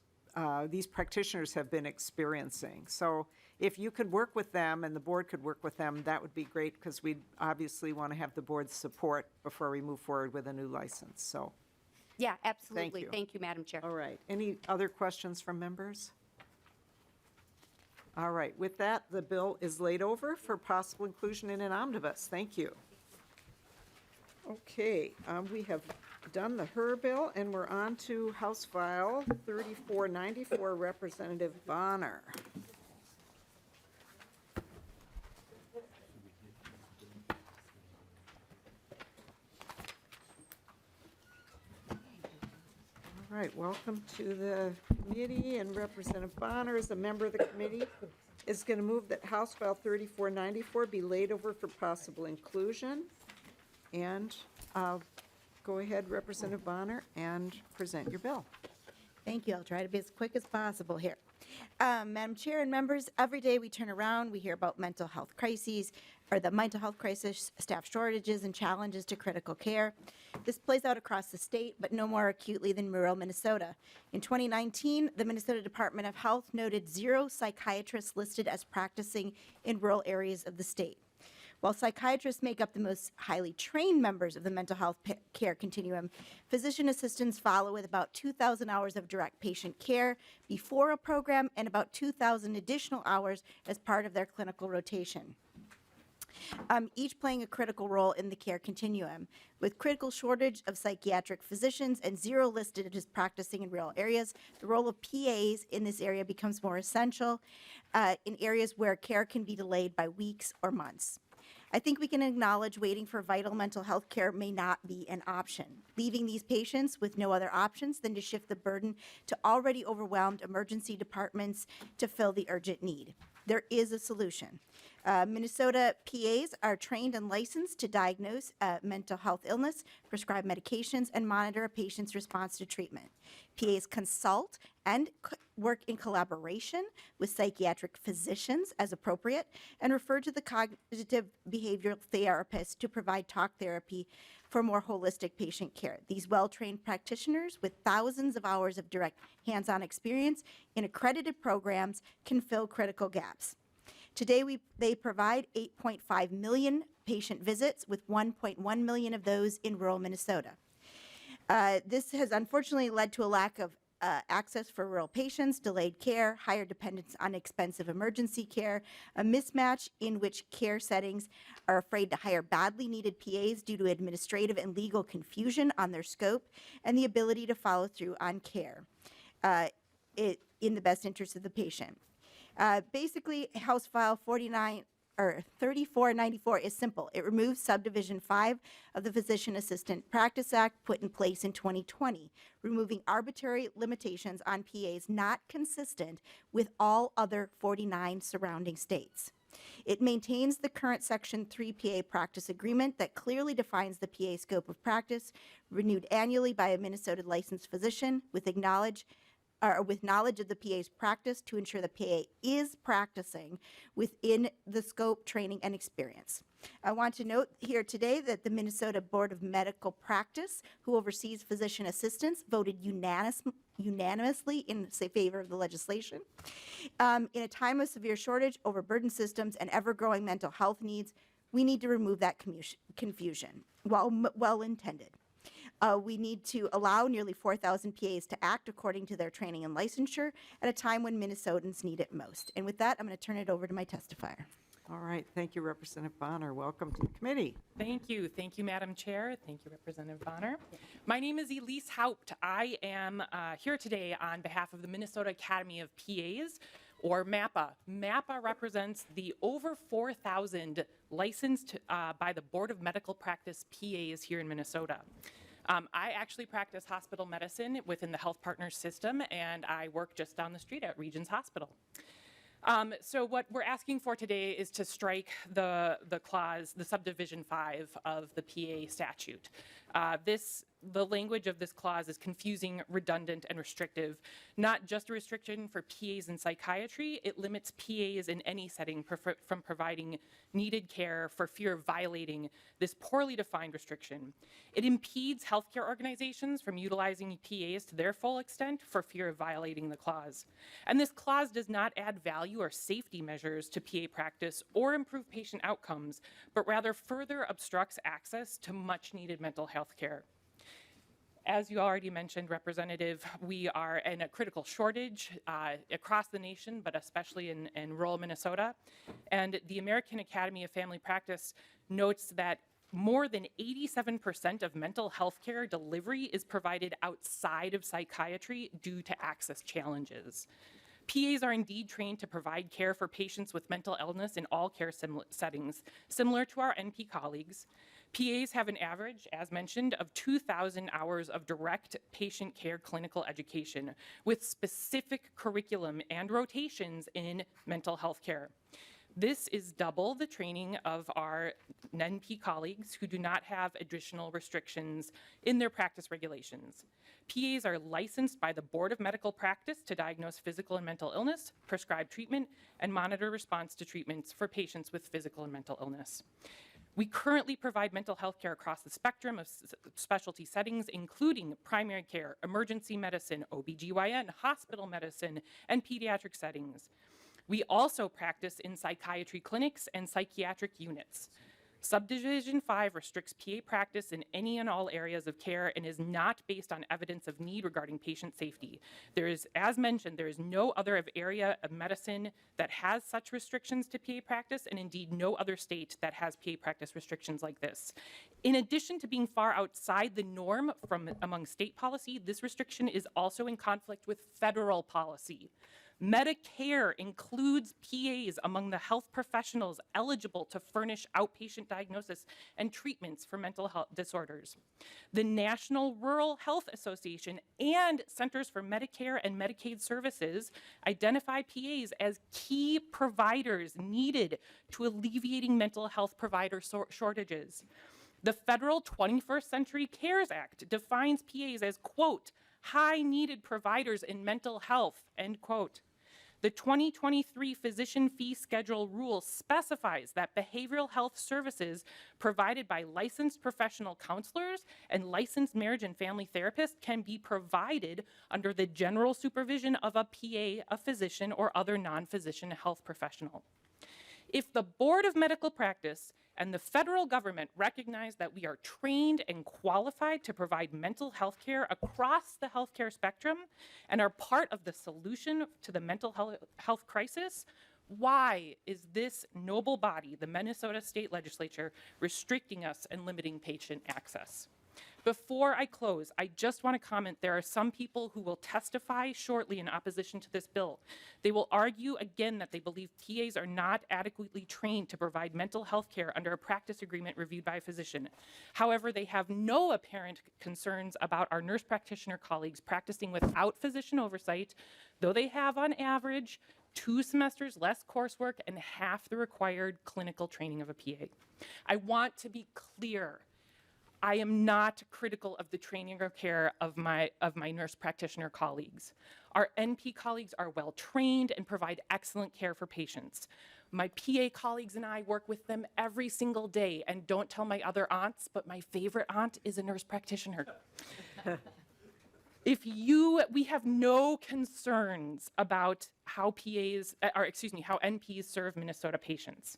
practitioners have been experiencing. So if you could work with them and the board could work with them, that would be great, because we obviously want to have the board's support before we move forward with a new license. So, Yeah, absolutely. you. Thank you, Madam Chair. all right. Any other questions from members? All right. With that, the bill is laid over for possible inclusion in an omnibus. Thank you. Okay, we have done the HER bill, and we're on to House File 3494, Representative Bahner. All right, welcome to the committee, and Representative Bahner, as a member of the committee, is going to move that House File 3494 be laid over for possible inclusion. And go ahead, Representative Bahner, and present your bill. Thank you. I'll try to be as quick as possible here. Madam Chair and members, every day we turn around, we hear about mental health crises, or the mental health crisis, staff shortages, and challenges to critical care. This plays out across the state, but no more acutely than rural Minnesota. In 2019, the Minnesota Department of Health noted 0 psychiatrists listed as practicing in rural areas of the state. While psychiatrists make up the most highly trained members of the mental health care continuum, physician assistants follow with about 2,000 hours of direct patient care before a program and about 2,000 additional hours as part of their clinical rotation. Each playing a critical role in the care continuum. With critical shortage of psychiatric physicians and 0 listed as practicing in rural areas, the role of PAs in this area becomes more essential in areas where care can be delayed by weeks or months. I think we can acknowledge waiting for vital mental health care may not be an option, leaving these patients with no other options than to shift the burden to already overwhelmed emergency departments to fill the urgent need. There is a solution. Minnesota PAs are trained and licensed to diagnose mental health illness, prescribe medications, and monitor a patient's response to treatment. PAs consult and work in collaboration with psychiatric physicians as appropriate, and refer to the cognitive behavioral therapist to provide talk therapy for more holistic patient care. These well-trained practitioners with thousands of hours of direct hands-on experience in accredited programs can fill critical gaps. Today, they provide 8.5 million patient visits, with 1.1 million of those in rural Minnesota. This has unfortunately led to a lack of access for rural patients, delayed care, higher dependence on expensive emergency care, a mismatch in which care settings are afraid to hire badly needed PAs due to administrative and legal confusion on their scope, and the ability to follow through on care in the best interest of the patient. Basically, House File 3494 is simple. It removes Subdivision 5 of the Physician Assistant Practice Act put in place in 2020, removing arbitrary limitations on PAs not consistent with all other 49 surrounding states. It maintains the current Section 3 PA practice agreement that clearly defines the PA scope of practice, renewed annually by a Minnesota licensed physician with knowledge of the PA's practice to ensure the PA is practicing within the scope, training, and experience. I want to note here today that the Minnesota Board of Medical Practice, who oversees physician assistants, voted unanimously in favor of the legislation. In a time of severe shortage, overburdened systems, and ever-growing mental health needs, we need to remove that confusion, while well-intended. We need to allow nearly 4,000 PAs to act according to their training and licensure at a time when Minnesotans need it most. And with that, I'm going to turn it over to my testifier. All right, thank you, Representative Bahner. Welcome to the committee. Thank you, Madam Chair. Thank you, Representative Bahner. My name is Elise Huot. I am here today on behalf of the Minnesota Academy of PAs, or MAPA. MAPA represents the over 4,000 licensed by the Board of Medical Practice PAs here in Minnesota. I actually practice hospital medicine within the Health Partners system, and I work just down the street at Regions Hospital. So what we're asking for today is to strike the clause, the subdivision 5 of the PA statute. The language of this clause is confusing, redundant, and restrictive. Not just a restriction for PAs in psychiatry, it limits PAs in any setting from providing needed care for fear of violating this poorly defined restriction. It impedes healthcare organizations from utilizing PAs to their full extent for fear of violating the clause. And this clause does not add value or safety measures to PA practice or improve patient outcomes, but rather further obstructs access to much needed mental health care. As you already mentioned, Representative, we are in a critical shortage across the nation, but especially in rural Minnesota. And the American Academy of Family Practice notes that more than 87% of mental health care delivery is provided outside of psychiatry due to access challenges. PAs are indeed trained to provide care for patients with mental illness in all care settings, similar to our NP colleagues. PAs have an average, as mentioned, of 2,000 hours of direct patient care clinical education with specific curriculum and rotations in mental health care. This is double the training of our NP colleagues who do not have additional restrictions in their practice regulations. PAs are licensed by the Board of Medical Practice to diagnose physical and mental illness, prescribe treatment, and monitor response to treatments for patients with physical and mental illness. We currently provide mental health care across the spectrum of specialty settings, including primary care, emergency medicine, OBGYN, hospital medicine, and pediatric settings. We also practice in psychiatry clinics and psychiatric units. Subdivision 5 restricts PA practice in any and all areas of care and is not based on evidence of need regarding patient safety. There is, as mentioned, there is no other area of medicine that has such restrictions to PA practice, and indeed no other state that has PA practice restrictions like this. In addition to being far outside the norm from among state policy, this restriction is also in conflict with federal policy. Medicare includes PAs among the health professionals eligible to furnish outpatient diagnosis and treatments for mental health disorders. The National Rural Health Association and Centers for Medicare and Medicaid Services identify PAs as key providers needed to alleviating mental health provider shortages. The federal 21st Century CARES Act defines PAs as, quote, high needed providers in mental health, end quote. The 2023 Physician Fee Schedule rule specifies that behavioral health services provided by licensed professional counselors and licensed marriage and family therapists can be provided under the general supervision of a PA, a physician, or other non-physician health professional. If the Board of Medical Practice and the federal government recognize that we are trained and qualified to provide mental health care across the healthcare spectrum and are part of the solution to the mental health crisis, why is this noble body, the Minnesota State Legislature, restricting us and limiting patient access? Before I close, I just want to comment there are some people who will testify shortly in opposition to this bill. They will argue again that they believe PAs are not adequately trained to provide mental health care under a practice agreement reviewed by a physician. However, they have no apparent concerns about our nurse practitioner colleagues practicing without physician oversight, though they have on average 2 semesters less coursework and half the required clinical training of a PA. I want to be clear. I am not critical of the training or care of my nurse practitioner colleagues. Our NP colleagues are well trained and provide excellent care for patients. My PA colleagues and I work with them every single day, and don't tell my other aunts, but my favorite aunt is a nurse practitioner. We have no concerns about how NPs serve Minnesota patients.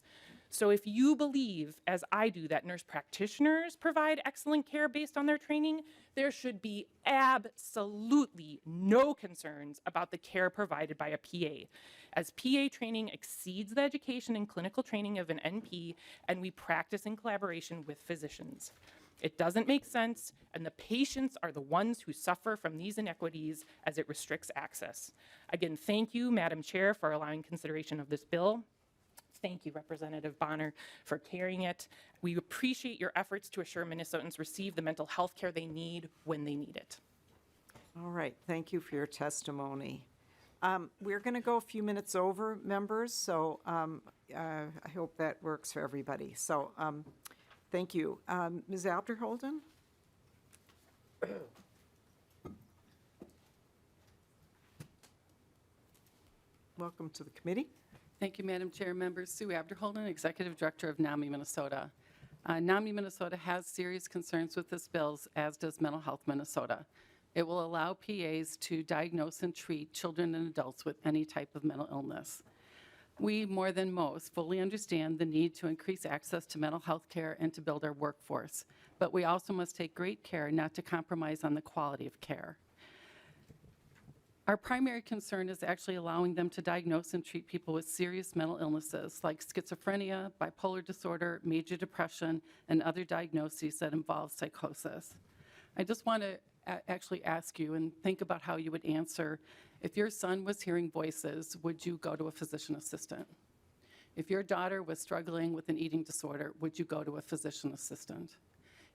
So if you believe, as I do, that nurse practitioners provide excellent care based on their training, there should be absolutely no concerns about the care provided by a PA, as PA training exceeds the education and clinical training of an NP, and we practice in collaboration with physicians. It doesn't make sense, and the patients are the ones who suffer from these inequities as it restricts access. Again, thank you, Madam Chair, for allowing consideration of this bill. Thank you, Representative Bahner, for carrying it. We appreciate your efforts to assure Minnesotans receive the mental health care they need when they need it. All right, thank you for your testimony. We're going to go a few minutes over, members, so I hope that works for everybody. So thank you. Ms. Alderholden? welcome to the committee. Thank you, Madam Chair. Members, Sue Abderholden, Executive Director of NAMI Minnesota. NAMI Minnesota has serious concerns with this bill, as does Mental Health Minnesota. It will allow PAs to diagnose and treat children and adults with any type of mental illness. We, more than most, fully understand the need to increase access to mental health care and to build our workforce, but we also must take great care not to compromise on the quality of care. Our primary concern is actually allowing them to diagnose and treat people with serious mental illnesses like schizophrenia, bipolar disorder, major depression, and other diagnoses that involve psychosis. I just want to actually ask you and think about how you would answer. If your son was hearing voices, would you go to a physician assistant? If your daughter was struggling with an eating disorder, would you go to a physician assistant?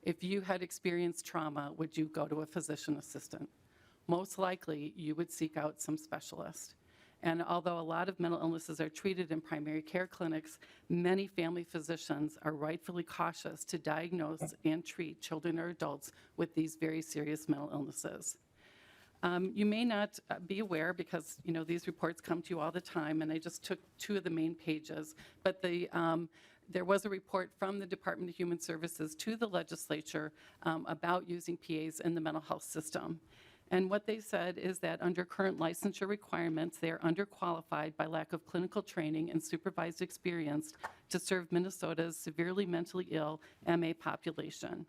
If you had experienced trauma, would you go to a physician assistant? Most likely, you would seek out some specialist. And although a lot of mental illnesses are treated in primary care clinics, many family physicians are rightfully cautious to diagnose and treat children or adults with these very serious mental illnesses. You may not be aware because, you know, these reports come to you all the time, and I just took 2 of the main pages, but there was a report from the Department of Human Services to the legislature about using PAs in the mental health system. And what they said is that under current licensure requirements, they are underqualified by lack of clinical training and supervised experience to serve Minnesota's severely mentally ill MA population.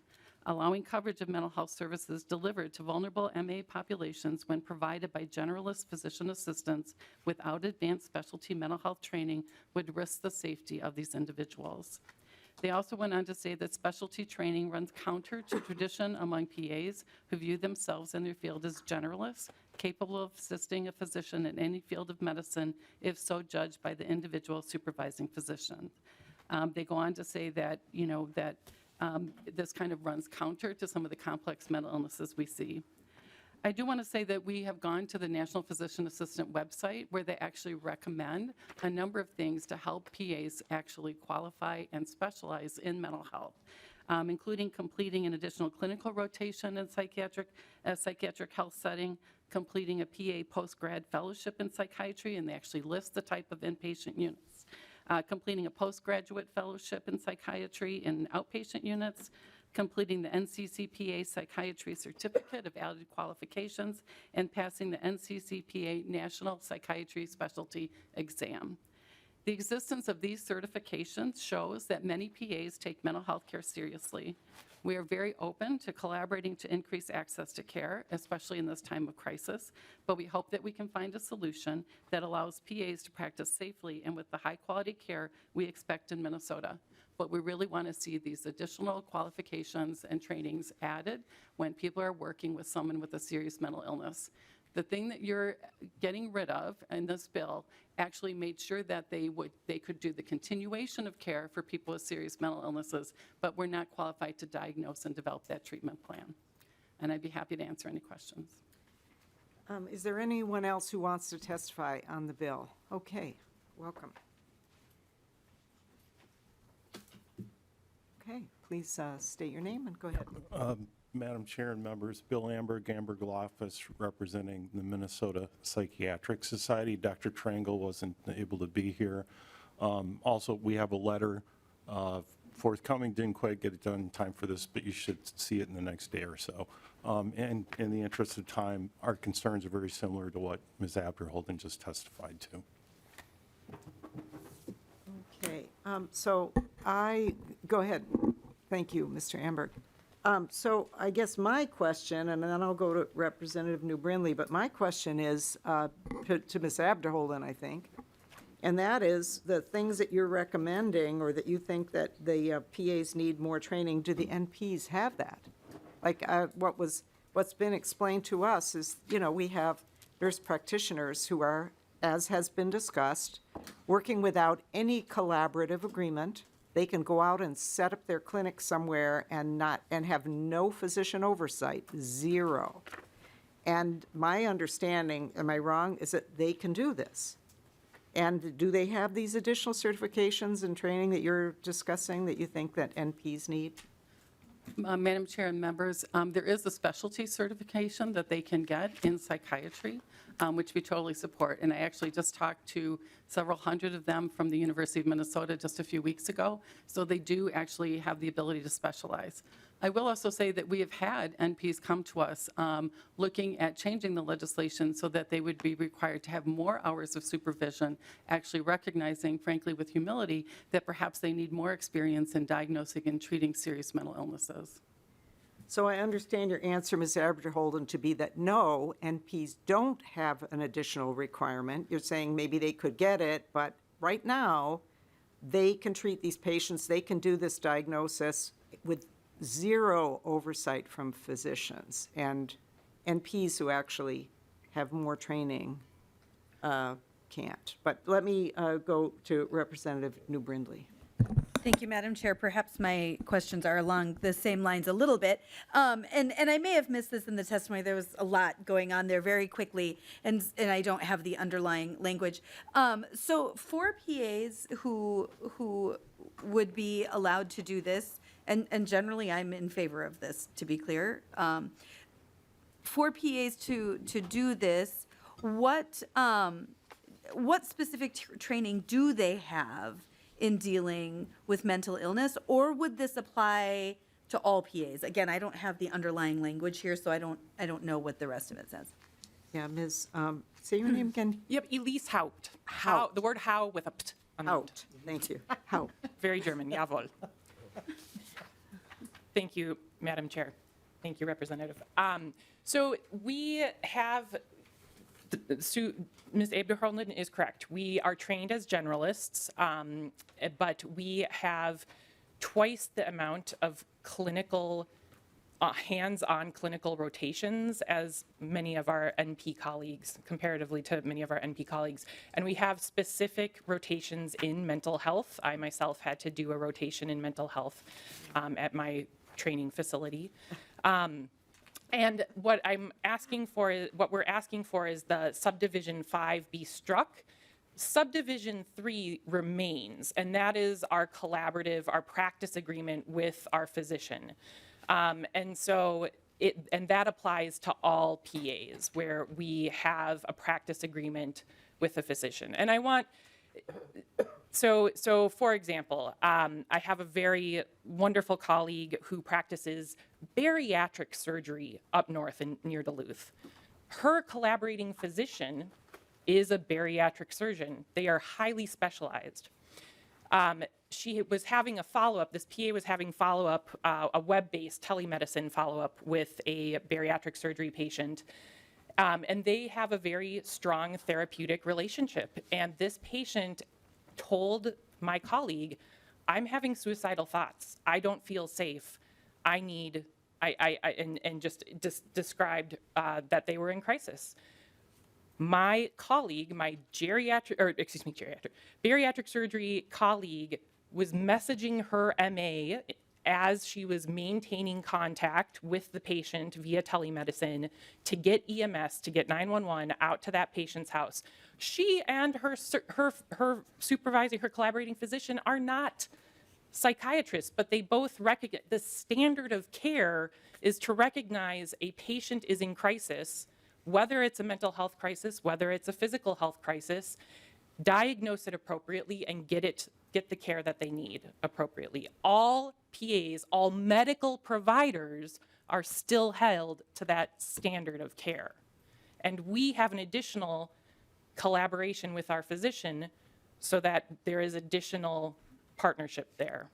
Allowing coverage of mental health services delivered to vulnerable MA populations when provided by generalist physician assistants without advanced specialty mental health training would risk the safety of these individuals. They also went on to say that specialty training runs counter to tradition among PAs who view themselves in their field as generalists, capable of assisting a physician in any field of medicine if so judged by the individual supervising physician. They go on to say that, you know, that this kind of runs counter to some of the complex mental illnesses we see. I do want to say that we have gone to the National Physician Assistant website where they actually recommend a number of things to help PAs actually qualify and specialize in mental health, including completing an additional clinical rotation in psychiatric health setting, completing a PA post-grad fellowship in psychiatry, and they actually list the type of inpatient units, completing a postgraduate fellowship in psychiatry in outpatient units, completing the NCCPA Psychiatry Certificate of Added Qualifications, and passing the NCCPA National Psychiatry Specialty Exam. The existence of these certifications shows that many PAs take mental health care seriously. We are very open to collaborating to increase access to care, especially in this time of crisis, but we hope that we can find a solution that allows PAs to practice safely and with the high-quality care we expect in Minnesota. But we really want to see these additional qualifications and trainings added when people are working with someone with a serious mental illness. The thing that you're getting rid of in this bill actually made sure that they could do the continuation of care for people with serious mental illnesses, but we're not qualified to diagnose and develop that treatment plan. And I'd be happy to answer any questions. Is there anyone else who wants to testify on the bill? Okay, welcome. Okay, please state your name and go ahead. Madam Chair and members, Bill Amberg, Amberg Law Office, representing the Minnesota Psychiatric Society. Dr. Trangle wasn't able to be here. Also, we have a letter forthcoming. Didn't quite get it done in time for this, but you should see it in the next day or so. And in the interest of time, our concerns are very similar to what Ms. Abderholden just testified to. Okay, go ahead. Thank you, Mr. Amberg. So I guess my question, and then I'll go to Representative New Brindley, but my question is to Ms. Abderholden, I think, and that is the things that you're recommending or that you think that the PAs need more training, do the NPs have that? Like what's been explained to us is, you know, we have nurse practitioners who are, as has been discussed, working without any collaborative agreement. They can go out and set up their clinic somewhere and have no physician oversight, zero. And my understanding, am I wrong, is that they can do this. And do they have these additional certifications and training that you're discussing that you think that NPs need? Madam Chair and members, there is a specialty certification that they can get in psychiatry, which we totally support. And I actually just talked to several hundred of them from the University of Minnesota just a few weeks ago. So they do actually have the ability to specialize. I will also say that we have had NPs come to us looking at changing the legislation so that they would be required to have more hours of supervision, actually recognizing, frankly, with humility, that perhaps they need more experience in diagnosing and treating serious mental illnesses. So I understand your answer, Ms. Abderholden, to be that no, NPs don't have an additional requirement. You're saying maybe they could get it, but right now, they can treat these patients, they can do this diagnosis with zero oversight from physicians. And NPs who actually have more training can't. But let me go to Representative New Brindley. Thank you, Madam Chair. Perhaps my questions are along the same lines a little bit. And I may have missed this in the testimony. There was a lot going on there very quickly, and I don't have the underlying language. So for PAs who would be allowed to do this, and generally I'm in favor of this, to be clear, for PAs to do this, what specific training do they have in dealing with mental illness, or would this apply to all PAs? Again, I don't have the underlying language here, so I don't know what the rest of it says. Yeah, Ms., say your name again. Yep, Elise Haupt. How, the word how with a pt on the end. Out, thank you. How? Very German, jawohl. Thank you, Madam Chair. Thank you, Representative. So we have, Ms. Abderholden is correct. We are trained as generalists, but we have twice the amount of clinical, hands-on clinical rotations as many of our NP colleagues, comparatively to many of our NP colleagues. And we have specific rotations in mental health. I myself had to do a rotation in mental health at my training facility. And what we're asking for is the subdivision 5 be struck. Subdivision 3 remains, and that is our collaborative, our practice agreement with our physician. And that applies to all PAs where we have a practice agreement with a physician. And I want, so for example, I have a very wonderful colleague who practices bariatric surgery up north near Duluth. Her collaborating physician is a bariatric surgeon. They are highly specialized. She was having a follow-up, this PA was having follow-up, a web-based telemedicine follow-up with a bariatric surgery patient. And they have a very strong therapeutic relationship. And this patient told my colleague, I'm having suicidal thoughts. I don't feel safe. I need, and just described that they were in crisis. My colleague, my bariatric surgery colleague was messaging her MA as she was maintaining contact with the patient via telemedicine to get EMS, to get 911 out to that patient's house. She and her supervisor, her collaborating physician, are not psychiatrists, but they both recognize the standard of care is to recognize a patient is in crisis, whether it's a mental health crisis, whether it's a physical health crisis, diagnose it appropriately and get the care that they need appropriately. All PAs, all medical providers are still held to that standard of care. And we have an additional collaboration with our physician so that there is additional partnership there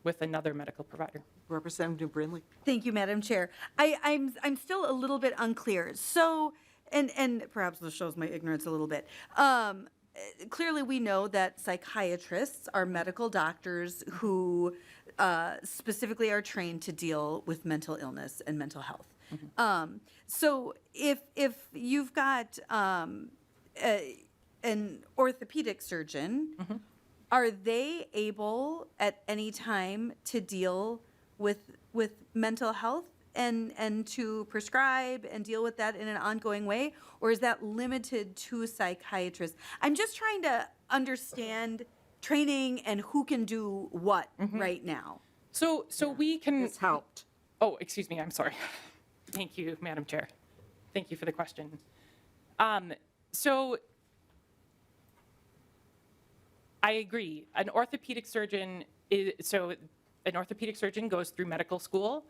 with another medical provider. Representative Brindley. Thank you, Madam Chair. I'm still a little bit unclear. So, and perhaps this shows my ignorance a little bit. Clearly, we know that psychiatrists are medical doctors who specifically are trained to deal with mental illness and mental health. Mm-hmm. So, if you've got an orthopedic surgeon, mm-hmm. are they able at any time to deal with mental health and to prescribe and deal with that in an ongoing way, or is that limited to psychiatrists? I'm just trying to understand training and who can do what mm-hmm. right now. So we can. This helped. Oh, excuse me, I'm sorry. Thank you, Madam Chair. Thank you for the question. So I agree. An orthopedic surgeon goes through medical school,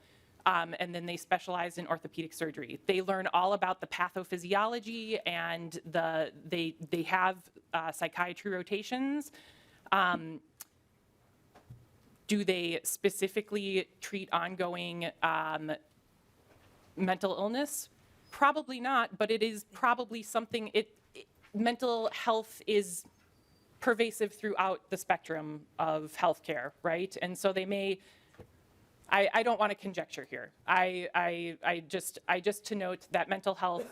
and then they specialize in orthopedic surgery. They learn all about the pathophysiology, and they have psychiatry rotations. Do they specifically treat ongoing mental illness? Probably not, but it is probably something, mental health is pervasive throughout the spectrum of healthcare, right? And so they may, I don't want to conjecture here. I just to note that mental health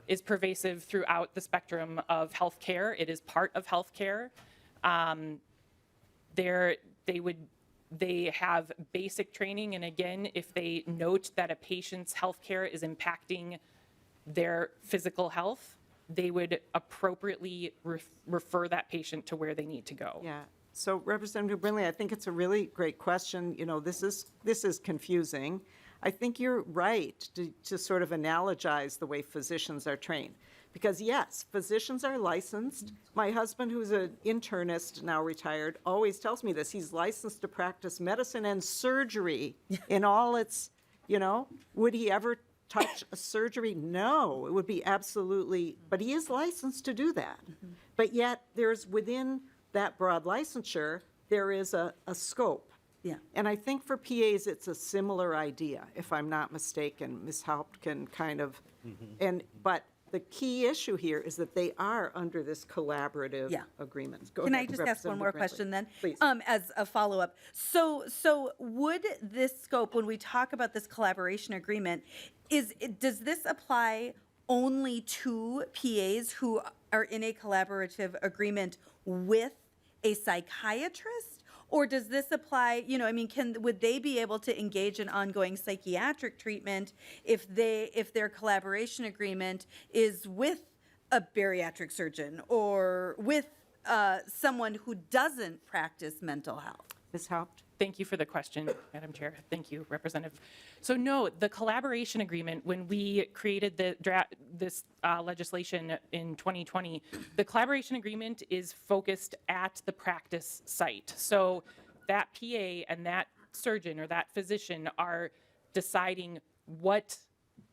is pervasive throughout the spectrum of healthcare. It is part of healthcare. They have basic training, and again, if they note that a patient's healthcare is impacting their physical health, they would appropriately refer that patient to where they need to go. Yeah. So Representative Brindley, I think it's a really great question. You know, this is confusing. I think you're right to sort of analogize the way physicians are trained. Because yes, physicians are licensed. My husband, who's an internist, now retired, always tells me this. He's licensed to practice medicine and surgery in all its, would he ever touch a surgery? No, it would be absolutely, but he is licensed to do that. But yet there's within that broad licensure, there is a scope. Yeah. And I think for PAs, it's a similar idea, if I'm not mistaken. Ms. Haupt can kind of, but the key issue here is that they are under this collaborative agreement. Go Can ahead, I just ask one more Representative question then? Brindley. Please. As a follow-up. So would this scope, when we talk about this collaboration agreement, does this apply only to PAs who are in a collaborative agreement with a psychiatrist? Or does this apply, would they be able to engage in ongoing psychiatric treatment if their collaboration agreement is with a bariatric surgeon or with someone who doesn't practice mental health? Ms. Haupt? Thank you for the question, Madam Chair. Thank you, Representative. So no, the collaboration agreement, when we created this legislation in 2020, the collaboration agreement is focused at the practice site. So that PA and that surgeon or that physician are deciding what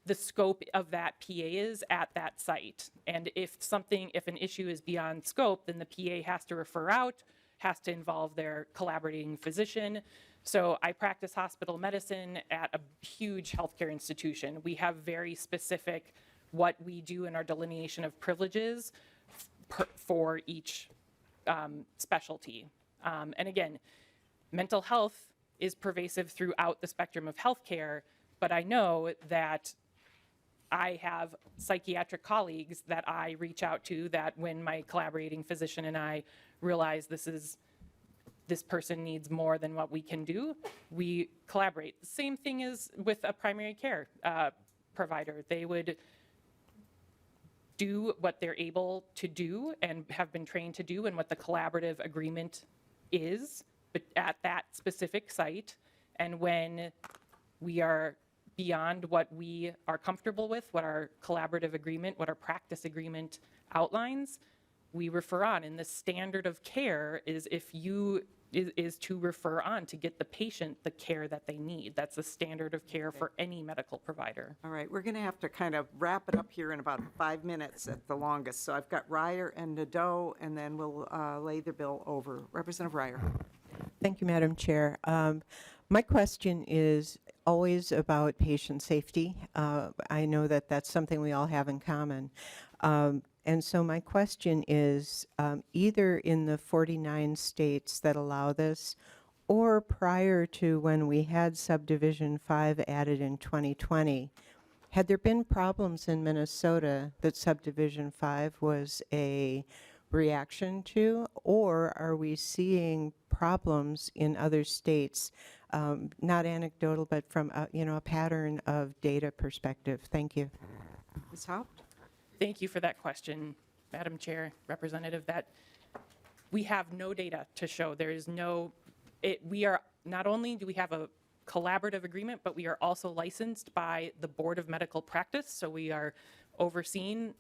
the scope of that PA is at that site. And if an issue is beyond scope, then the PA has to refer out, has to involve their collaborating physician. So I practice hospital medicine at a huge healthcare institution. We have very specific what we do in our delineation of privileges for each specialty. And again, mental health is pervasive throughout the spectrum of healthcare, but I know that I have psychiatric colleagues that I reach out to that when my collaborating physician and I realize this person needs more than what we can do, we collaborate. The same thing is with a primary care provider. They would do what they're able to do and have been trained to do and what the collaborative agreement is at that specific site. And when we are beyond what we are comfortable with, what our collaborative agreement, what our practice agreement outlines, we refer on. And the standard of care is is to refer on to get the patient the care that they need. That's the standard of care for any medical provider. All right, we're going to have to kind of wrap it up here in about 5 minutes at the longest. So I've got Ryer and Nadeau, and then we'll lay the bill over. Representative Ryer. Thank you, Madam Chair. My question is always about patient safety. I know that that's something we all have in common. And so my question is, either in the 49 states that allow this, or prior to when we had Subdivision 5 added in 2020, had there been problems in Minnesota that Subdivision 5 was a reaction to, or are we seeing problems in other states, not anecdotal, but from a pattern of data perspective? Thank you. Ms. Haupt? Thank you for that question, Madam Chair, Representative. That we have no data to show. There is no we are, not only do we have a collaborative agreement, but we are also licensed by the Board of Medical Practice. So we are overseen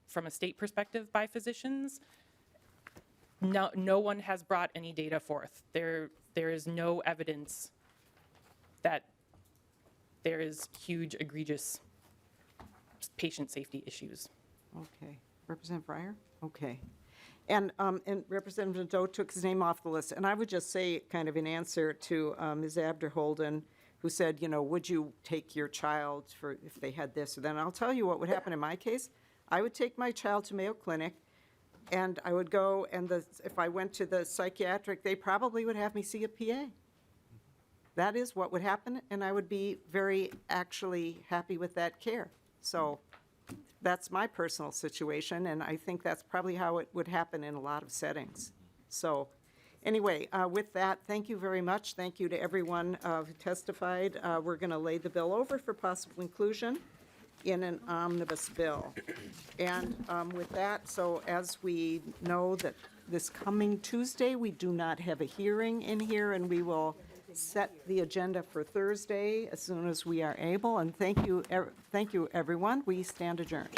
from a state perspective by physicians. No one has brought any data forth. There is no evidence that there is huge, egregious patient safety issues. Okay. Representative Breyer? Okay. And Representative Doe took his name off the list. And I would just say, kind of in answer to Ms. Abder-Holden, who said, you know, would you take your child for if they had this or that? And I'll tell you what would happen in my case. I would take my child to Mayo Clinic, and I would go, and if I went to the psychiatric, they probably would have me see a PA. That is what would happen, and I would be very actually happy with that care. So that's my personal situation, and I think that's probably how it would happen in a lot of settings. So anyway, with that, thank you very much. Thank you to everyone who testified. We're going to lay the bill over for possible inclusion in an omnibus bill. And with that, so as we know that this coming Tuesday, we do not have a hearing in here, and we will set the agenda for Thursday as soon as we are able. And thank you, everyone. We stand adjourned.